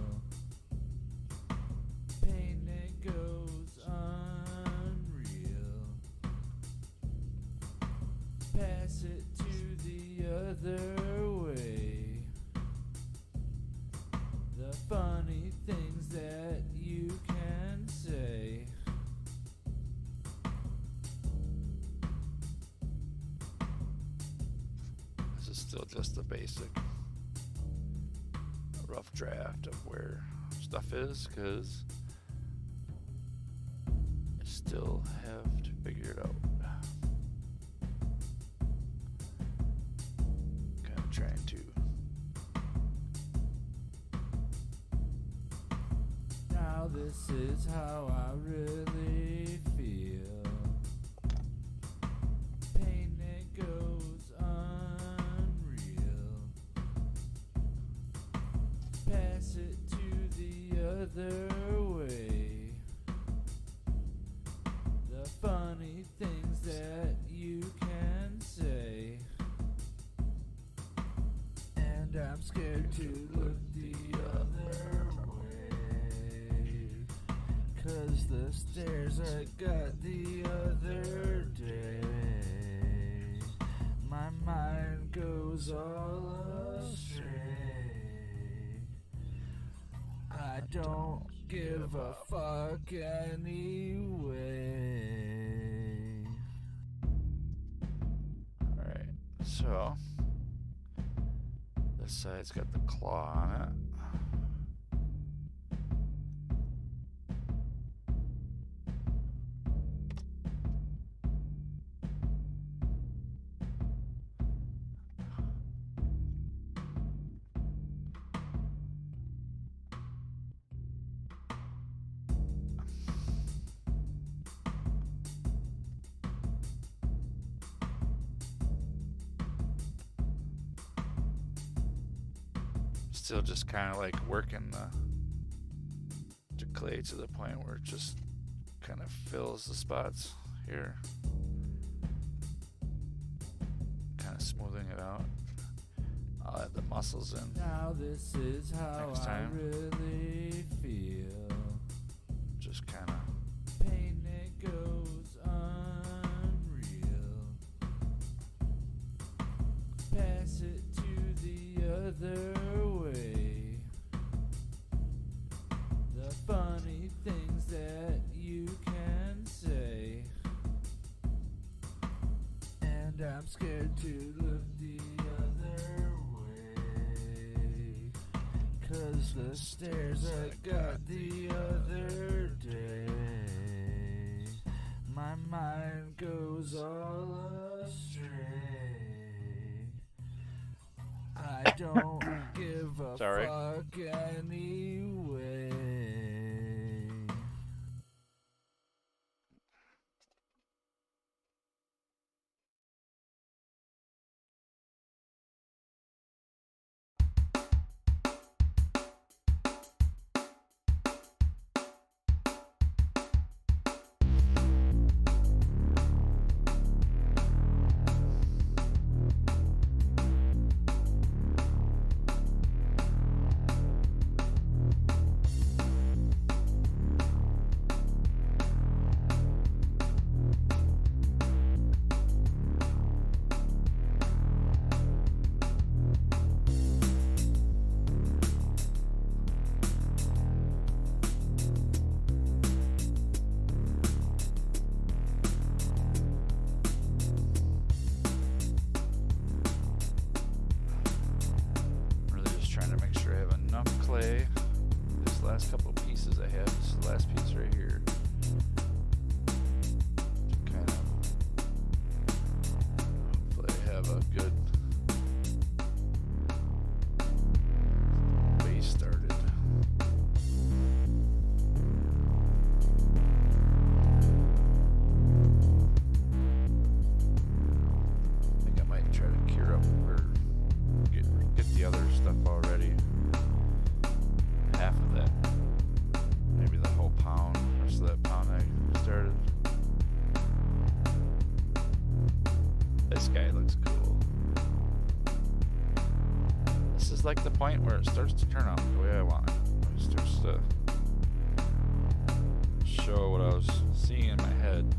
Pain that goes unreal. Pass it to the other way. The still just a basic rough draft of where stuff is, because I still have to figure it out. Kind of trying to. Now this is how I really feel. Pain that goes unreal. Pass it to the other way. The funny things that you can say. And I'm scared to look the other way. 'Cause the stares I got the other day, my mind goes all astray. I don't give a fuck anyway. Alright, so this side's got the claw on it. Still just kind of like working the clay to the point where it just kind of fills the spots here. Kind of smoothing it out. I'll add the muscles in Now this is how next I time. really feel. Just kind of. Pain that goes unreal. Pass it to the other way. The funny things that you can say. And I'm scared to look the other way. 'Cause the stares I got the other day, my mind goes all astray. I don't give a Sorry. fuck anyway. Really just trying to make sure I have enough clay. This last couple pieces I have, this is the last piece right here. To kind of hopefully have a good base started. I think I might try to cure up or get the other stuff already. Half of that, maybe the whole pound, rest of that pound I started. This guy looks cool. This is like the point where it starts to turn out the way I want it. It starts to show what I was seeing in my head.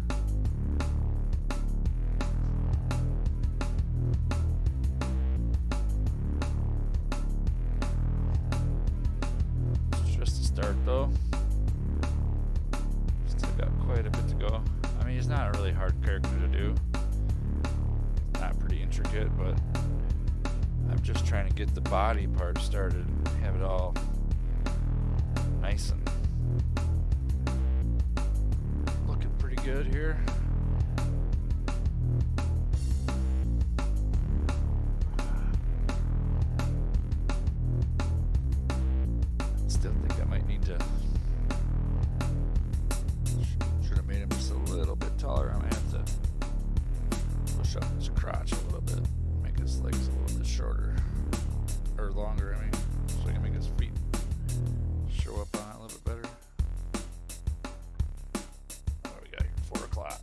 It's just a start though. Still got quite a bit to go. I mean, he's not a really hard character to do. Not pretty intricate, but I'm just trying to get the body part started and have it all nice and looking pretty good here. Still think I might need to, should have made him just a little bit taller. I might have to push up his crotch a little bit, make his legs a little bit shorter, or longer, I mean, so I can make his feet show up on it a little bit better. What do we got here? 4 o'clock.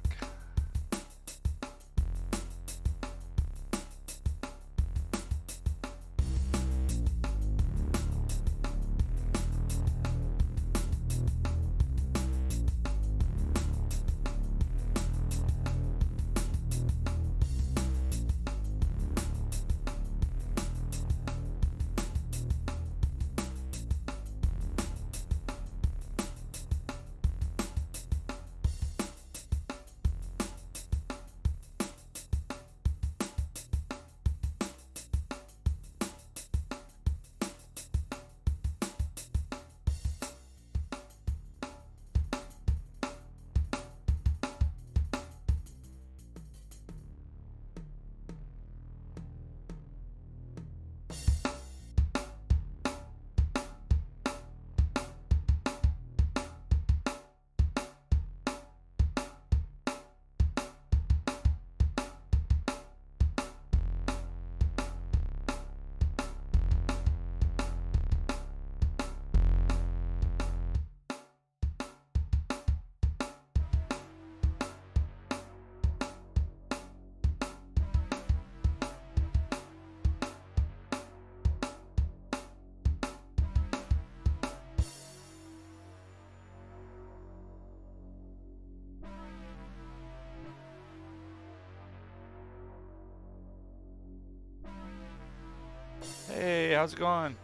Hey, how's it going?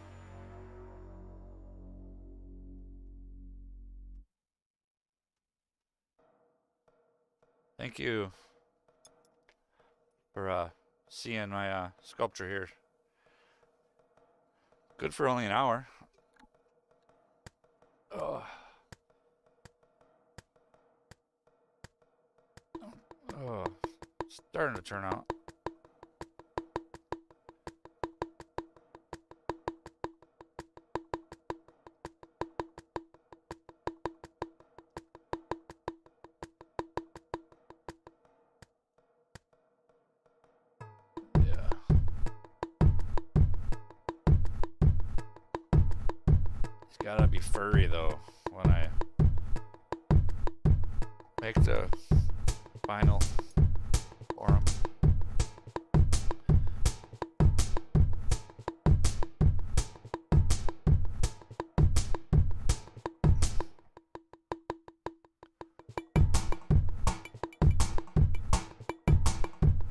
Thank you for seeing my sculpture here. Good for only an hour. Oh. Oh, starting to turn out. Gotta be furry though when I make the final for him.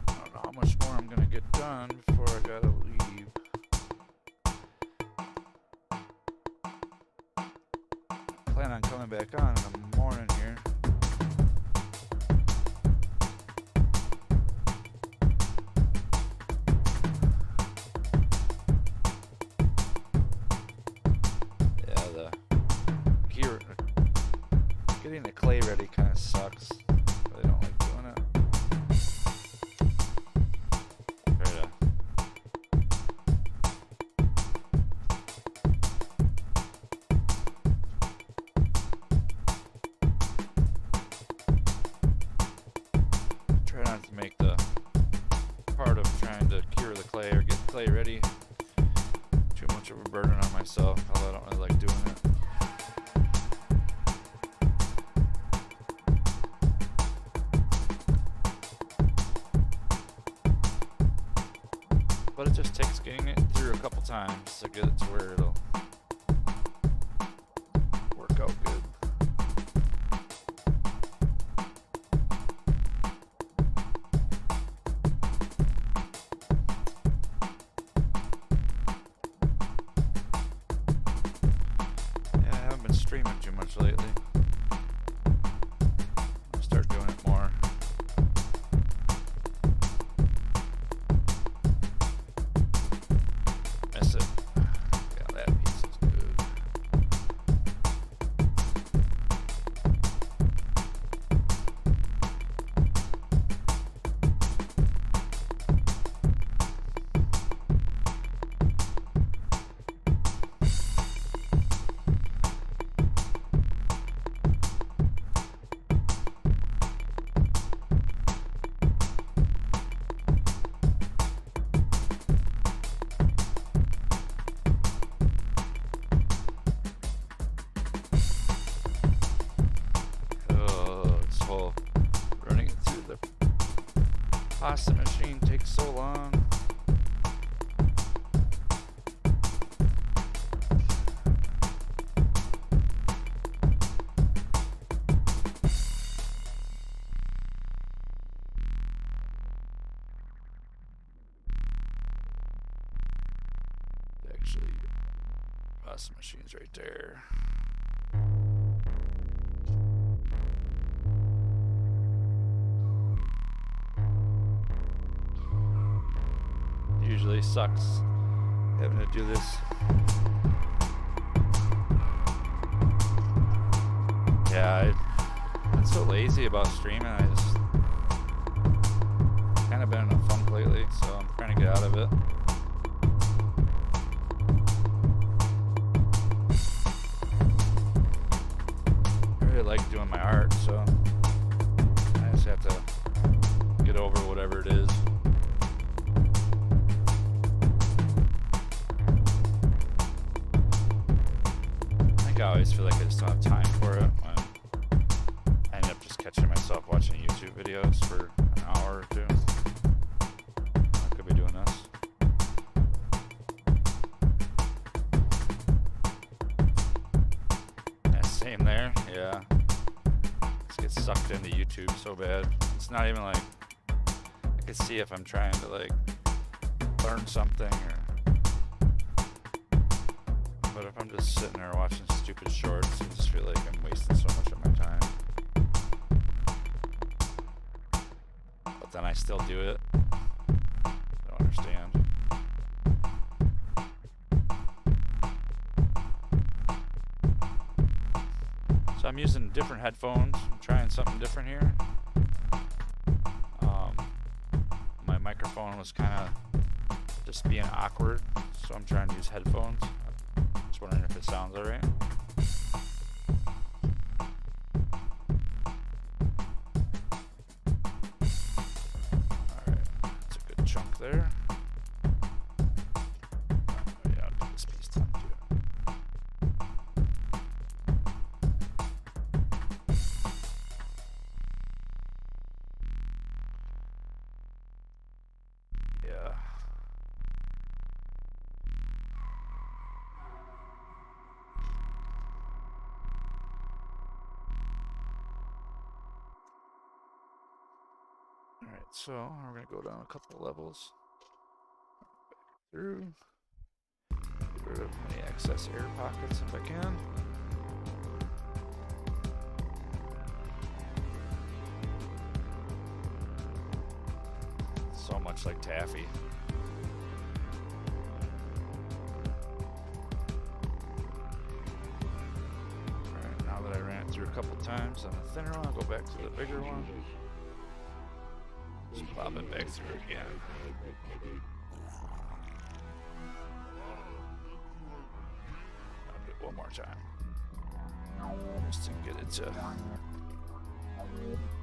I don't know how much more I'm gonna get done before I gotta leave. Plan on coming back on in the morning here. Yeah, the gear, getting the clay ready kind of sucks. I don't like doing it. Try not to make the part of trying to cure the clay or get the clay ready too much of a burden on myself, although I don't really like doing it. But it just takes getting it through a couple times to get it to where it'll work out good. Yeah, I haven't been streaming too much lately. I'll start doing it more. pasta machine takes so long. Actually, pasta machine's right there. Usually sucks having to do this. Yeah, I've been so lazy about streaming. I just kind of been in a funk lately, so I'm trying to get out of it. I really like doing my art, so I just have to get over whatever it is. I always feel like I just don't have time for it when I end up just catching myself watching YouTube videos for an hour or two. I could be doing this. Yeah, same there. Yeah. Just get sucked into YouTube so bad. It's not even like I can see if I'm trying to like learn something or. But if I'm just sitting there watching stupid shorts, I just feel like I'm wasting so much of my time. But then I still do it. I don't understand. So I'm using different headphones. I'm trying something different here. My microphone was kind of just being awkward, so I'm trying to use headphones. Just wondering if it sounds alright. Alright, that's a good chunk there. Yeah, I'll give this piece time too. Yeah. Alright, so we're going to go down a couple of levels. Through. Get rid of any excess air pockets if I can. So much like taffy. Alright, now that I ran it through a couple times on the thinner one, I'll go back to the bigger one. Just pop it back through again. I'll do it one more time. Just to get it to...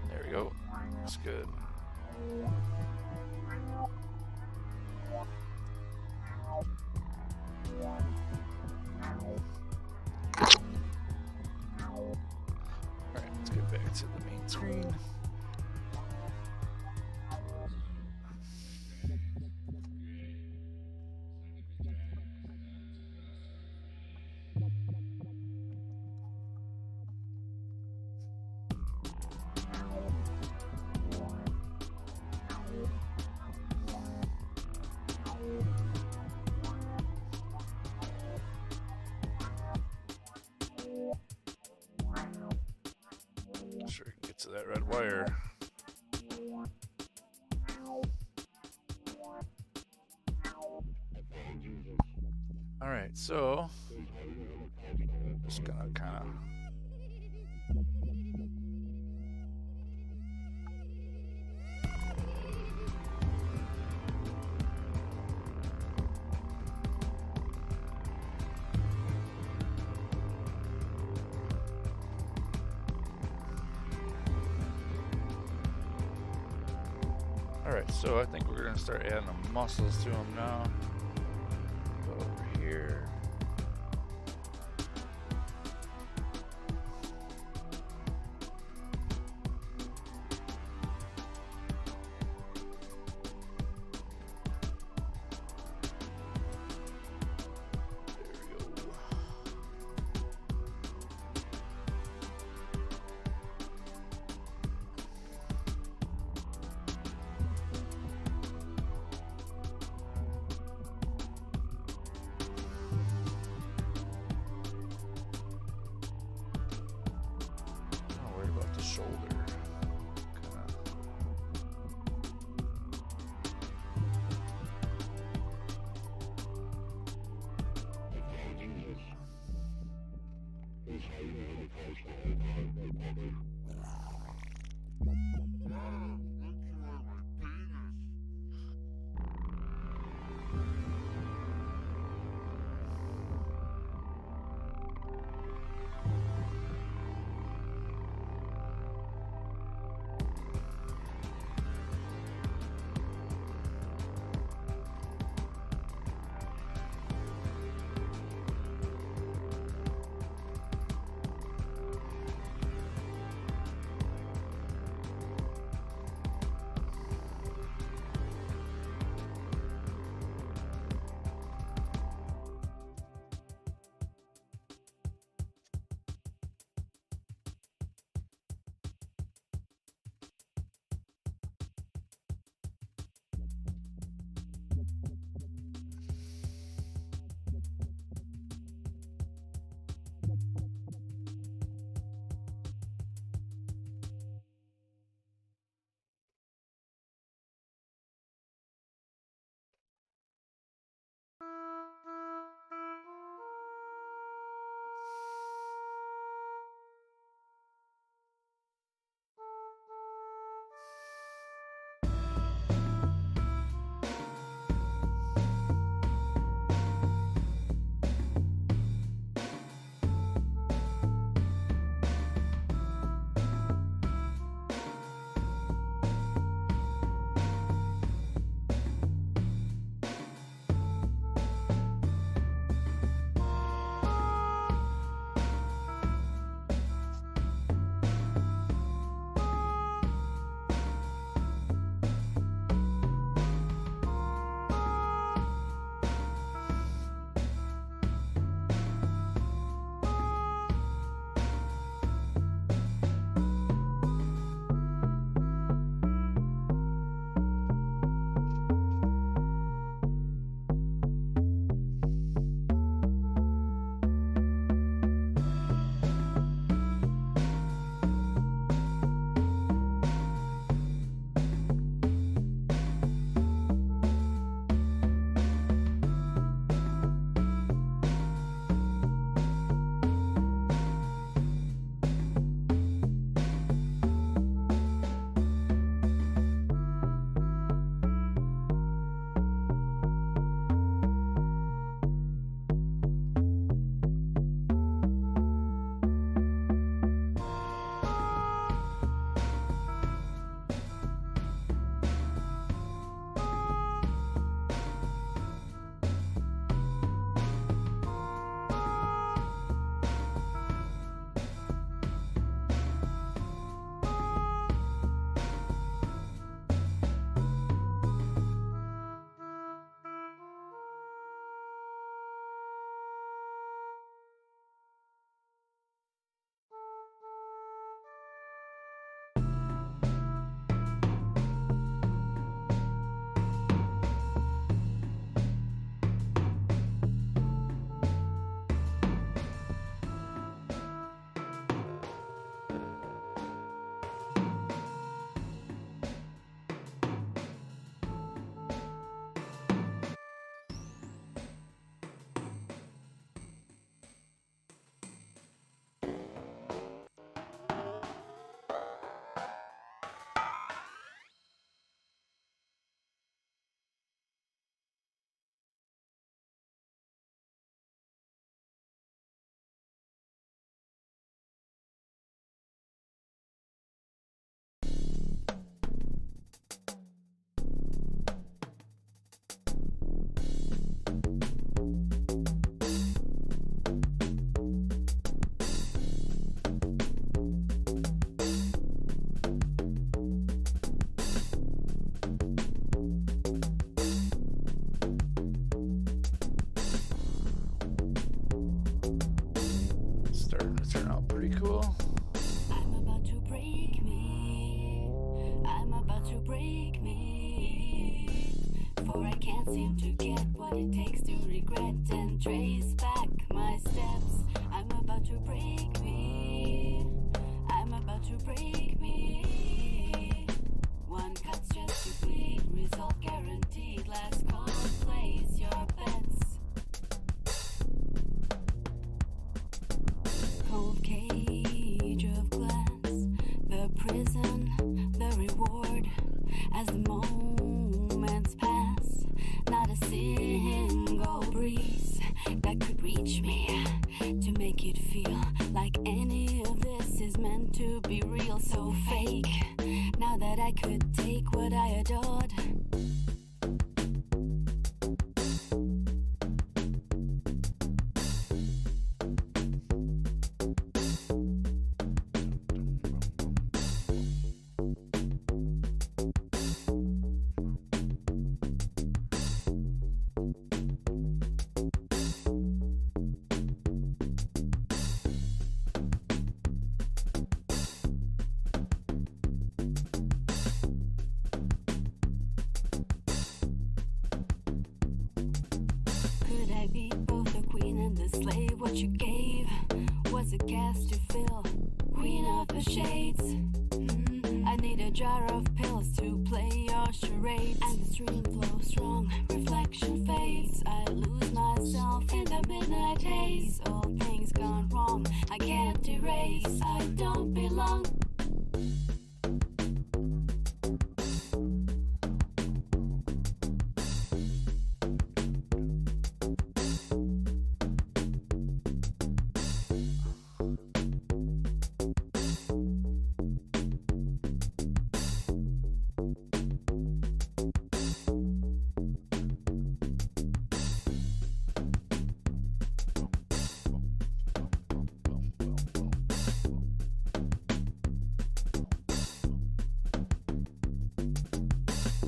There we go. That's good. Alright, let's get back to the main screen. Sure we can get to that red wire. Alright, so just gonna kinda Alright, so I think we're going to start adding the muscles to them now. Go over here. reward as the moments pass. Not a single breeze that could reach me to make it feel like any of this is meant to be real. So fake, now that I could take what I adored. Could I be both the queen and the slave? What you gave was a gas to fill. Queen of the shades. I need a jar of pills to play your charades. And the stream flows strong, reflection fades. I lose myself in the midnight haze. All things gone wrong, I can't erase. I don't belong.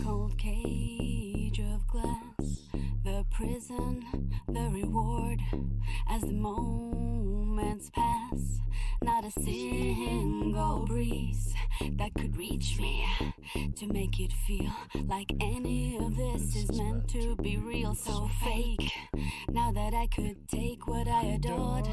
Cold cage of glass, the prison, the reward as the moments pass. Not a single breeze that could reach me to make it feel like any of this is meant to be real. So fake, now that I could take what I adored.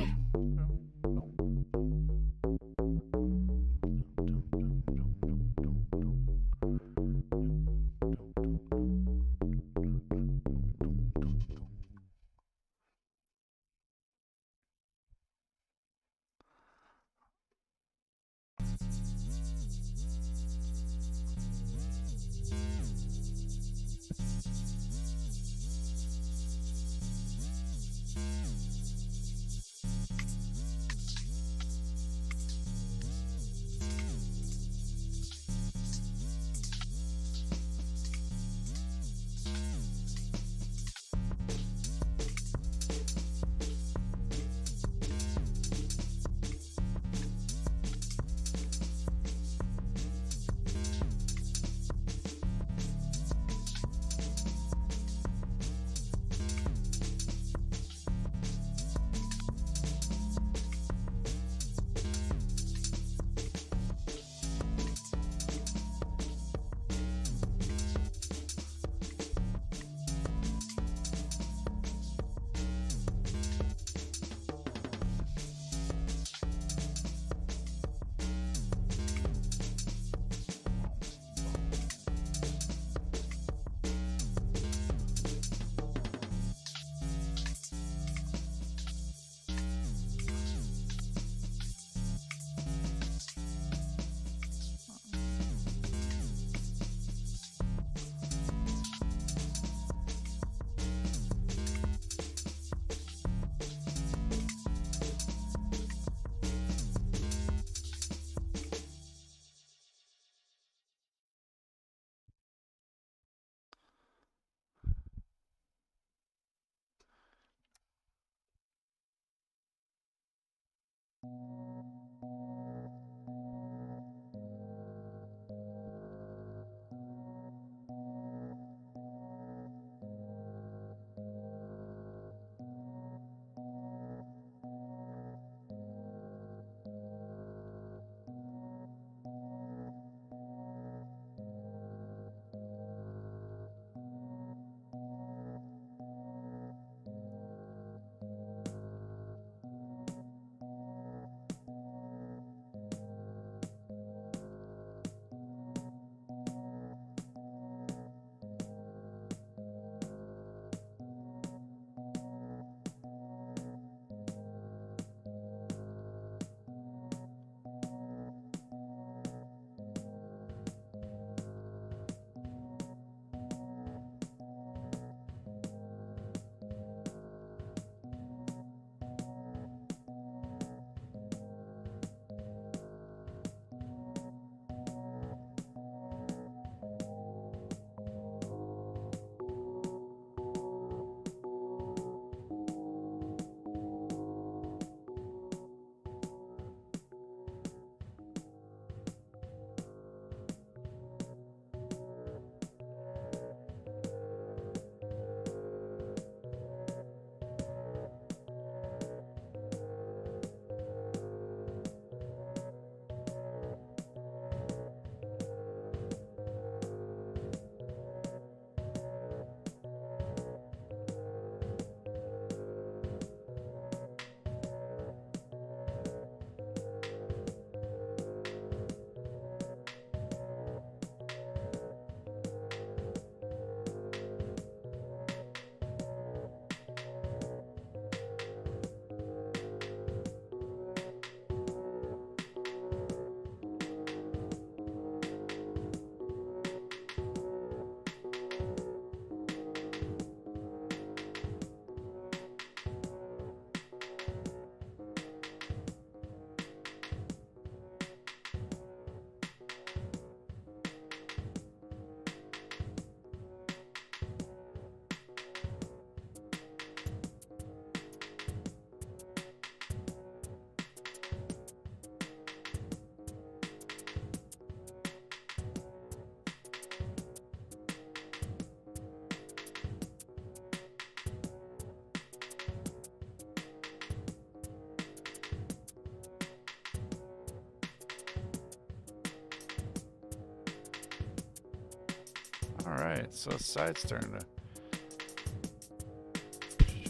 Alright, so the side's starting to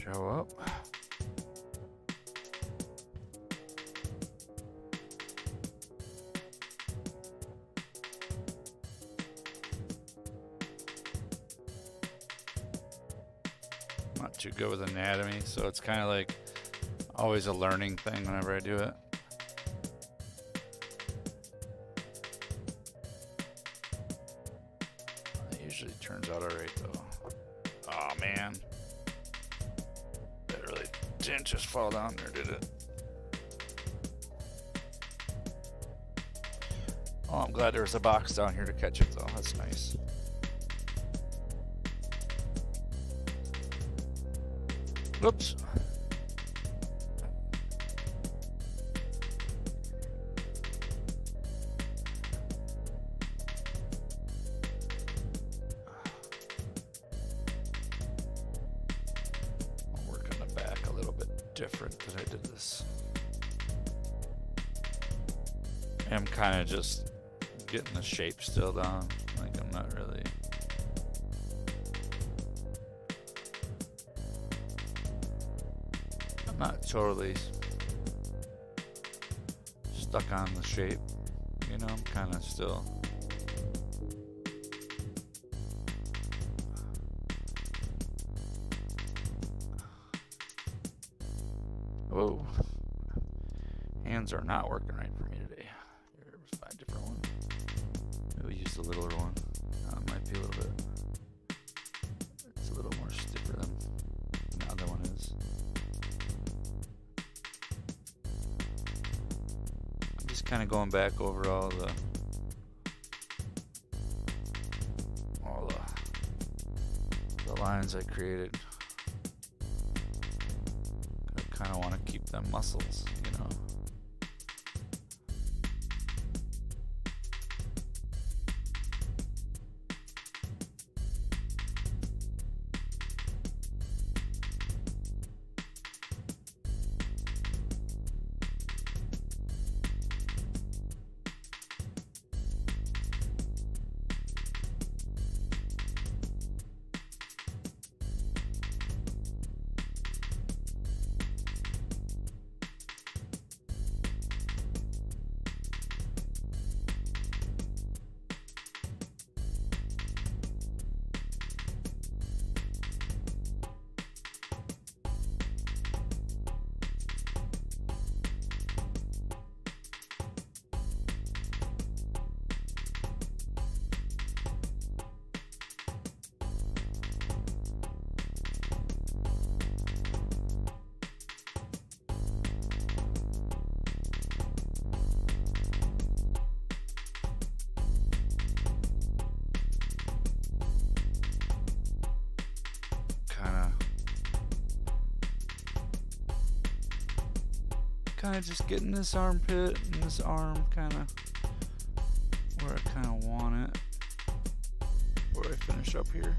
show up. Not too good with anatomy, so it's kind of like always a learning thing whenever I do it. It usually turns out alright though. Oh man. That really didn't just fall down there, did it? Oh, I'm glad there was a box down here to catch it though. That's nice. Whoops. I'll work on the back a little bit different because I did this. I'm kind of just getting the shape still down. Like I'm not really. I'm not totally stuck on the shape, you know, I'm kind of still. Whoa. Hands are not working right for me today. Here, let's find a different one. Maybe we'll use the littler one. Might be a little bit. It's a little more stiffer than the other one is. I'm just kind of going back over all the lines I created. I kind of want to keep them muscles, you know. Kind of just getting this armpit and this arm kind of where I kind of want it before I finish up here.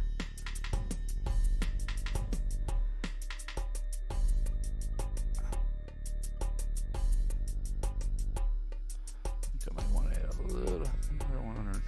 I think I might want to add a little another 100.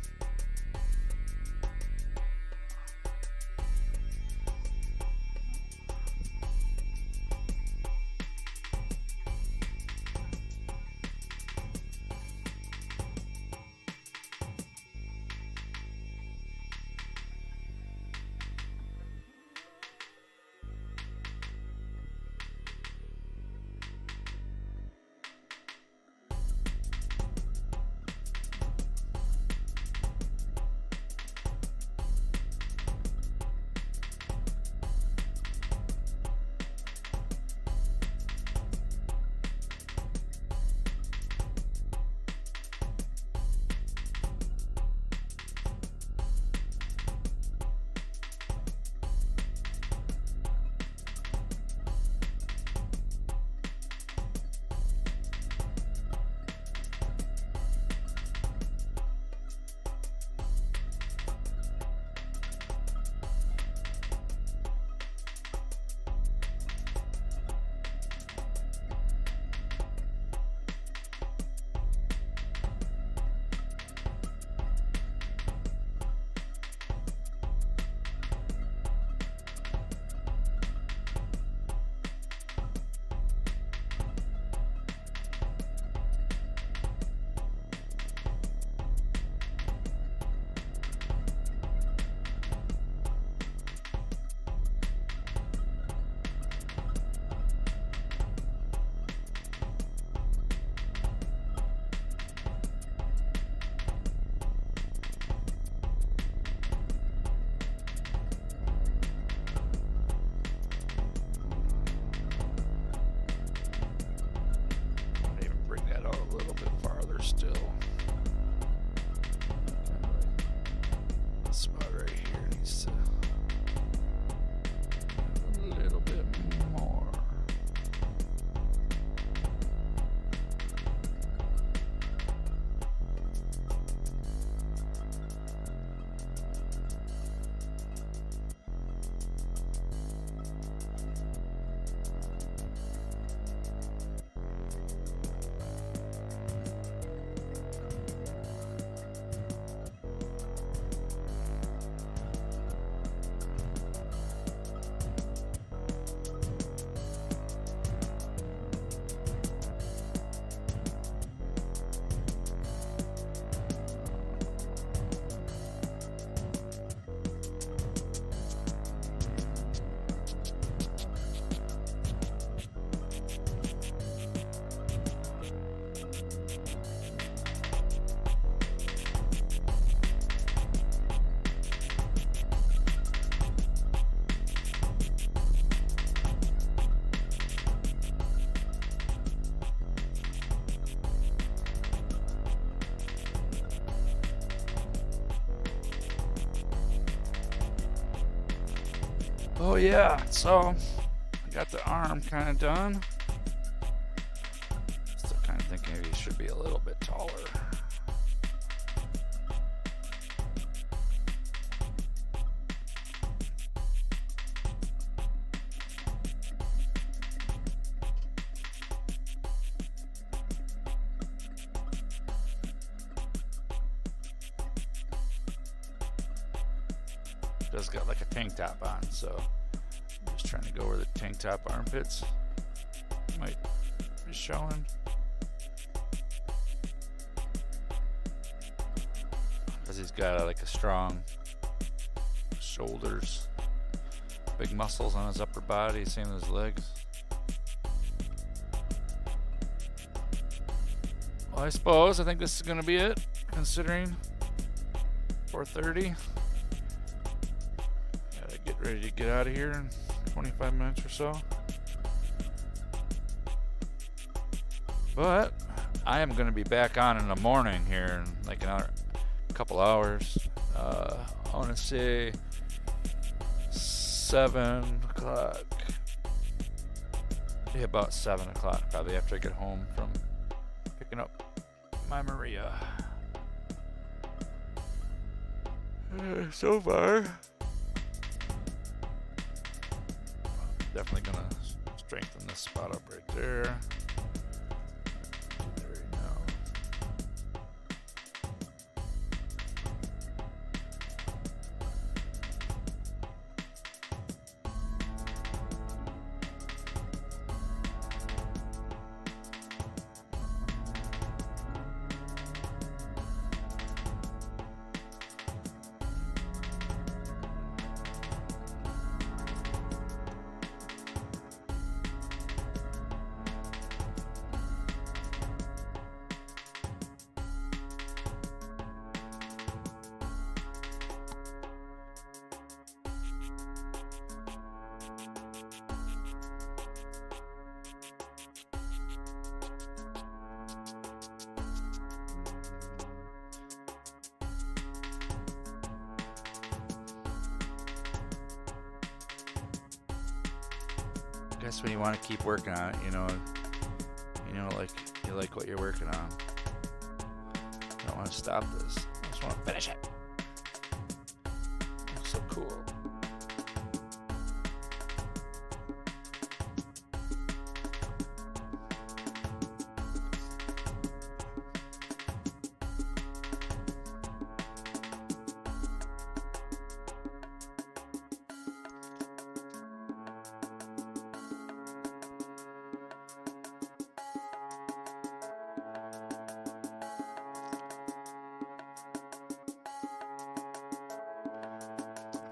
still. Kind of like this spot right here needs to a little bit more. Oh yeah, so I got the arm kind of done. Still kind of thinking maybe it should be a little bit taller. Does got like a tank top on, so I'm just trying to go where the tank top armpits might be showing. Because he's got like a strong shoulders, big muscles on his upper body, same as his legs. Well, I think this is going to be it, considering 4:30. Get ready to get out of here in 25 minutes or so. But I am going to be back on in the morning here in like another couple hours. I want to say 7 o'clock. Yeah, about 7 o'clock, probably after I get home from picking up my Maria. So far, definitely gonna strengthen this spot up right there. There we go. I guess when you want to keep working on it, you know, like you like what you're working on. I don't want to stop this. I just want to finish it. It's so cool.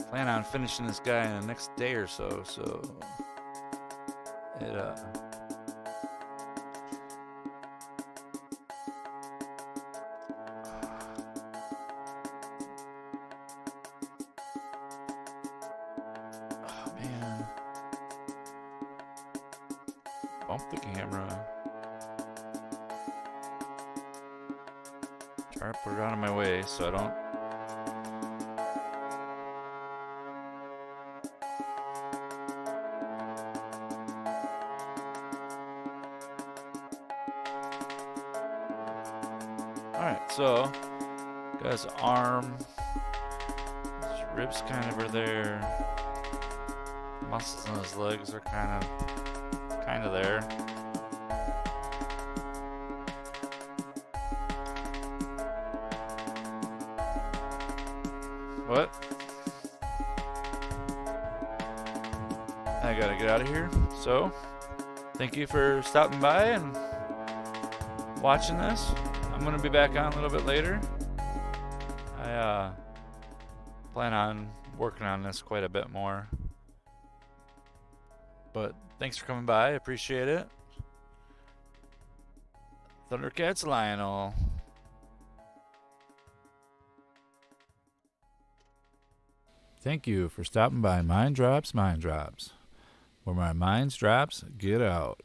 Plan on finishing this guy in the next day or so, it oh man, bump the camera. Try to put it out of my way so I don't. Alright, so got his arm. His ribs kind of are there. Muscles in his legs are kind of there. What? I gotta get out of here. So, thank you for stopping by and watching this. I'm gonna be back on a little bit later. I plan on working on this quite a bit more. But thanks for coming by. I appreciate it. Thundercats Lionel. Thank you for stopping by Mind Drops, where my minds drops get out.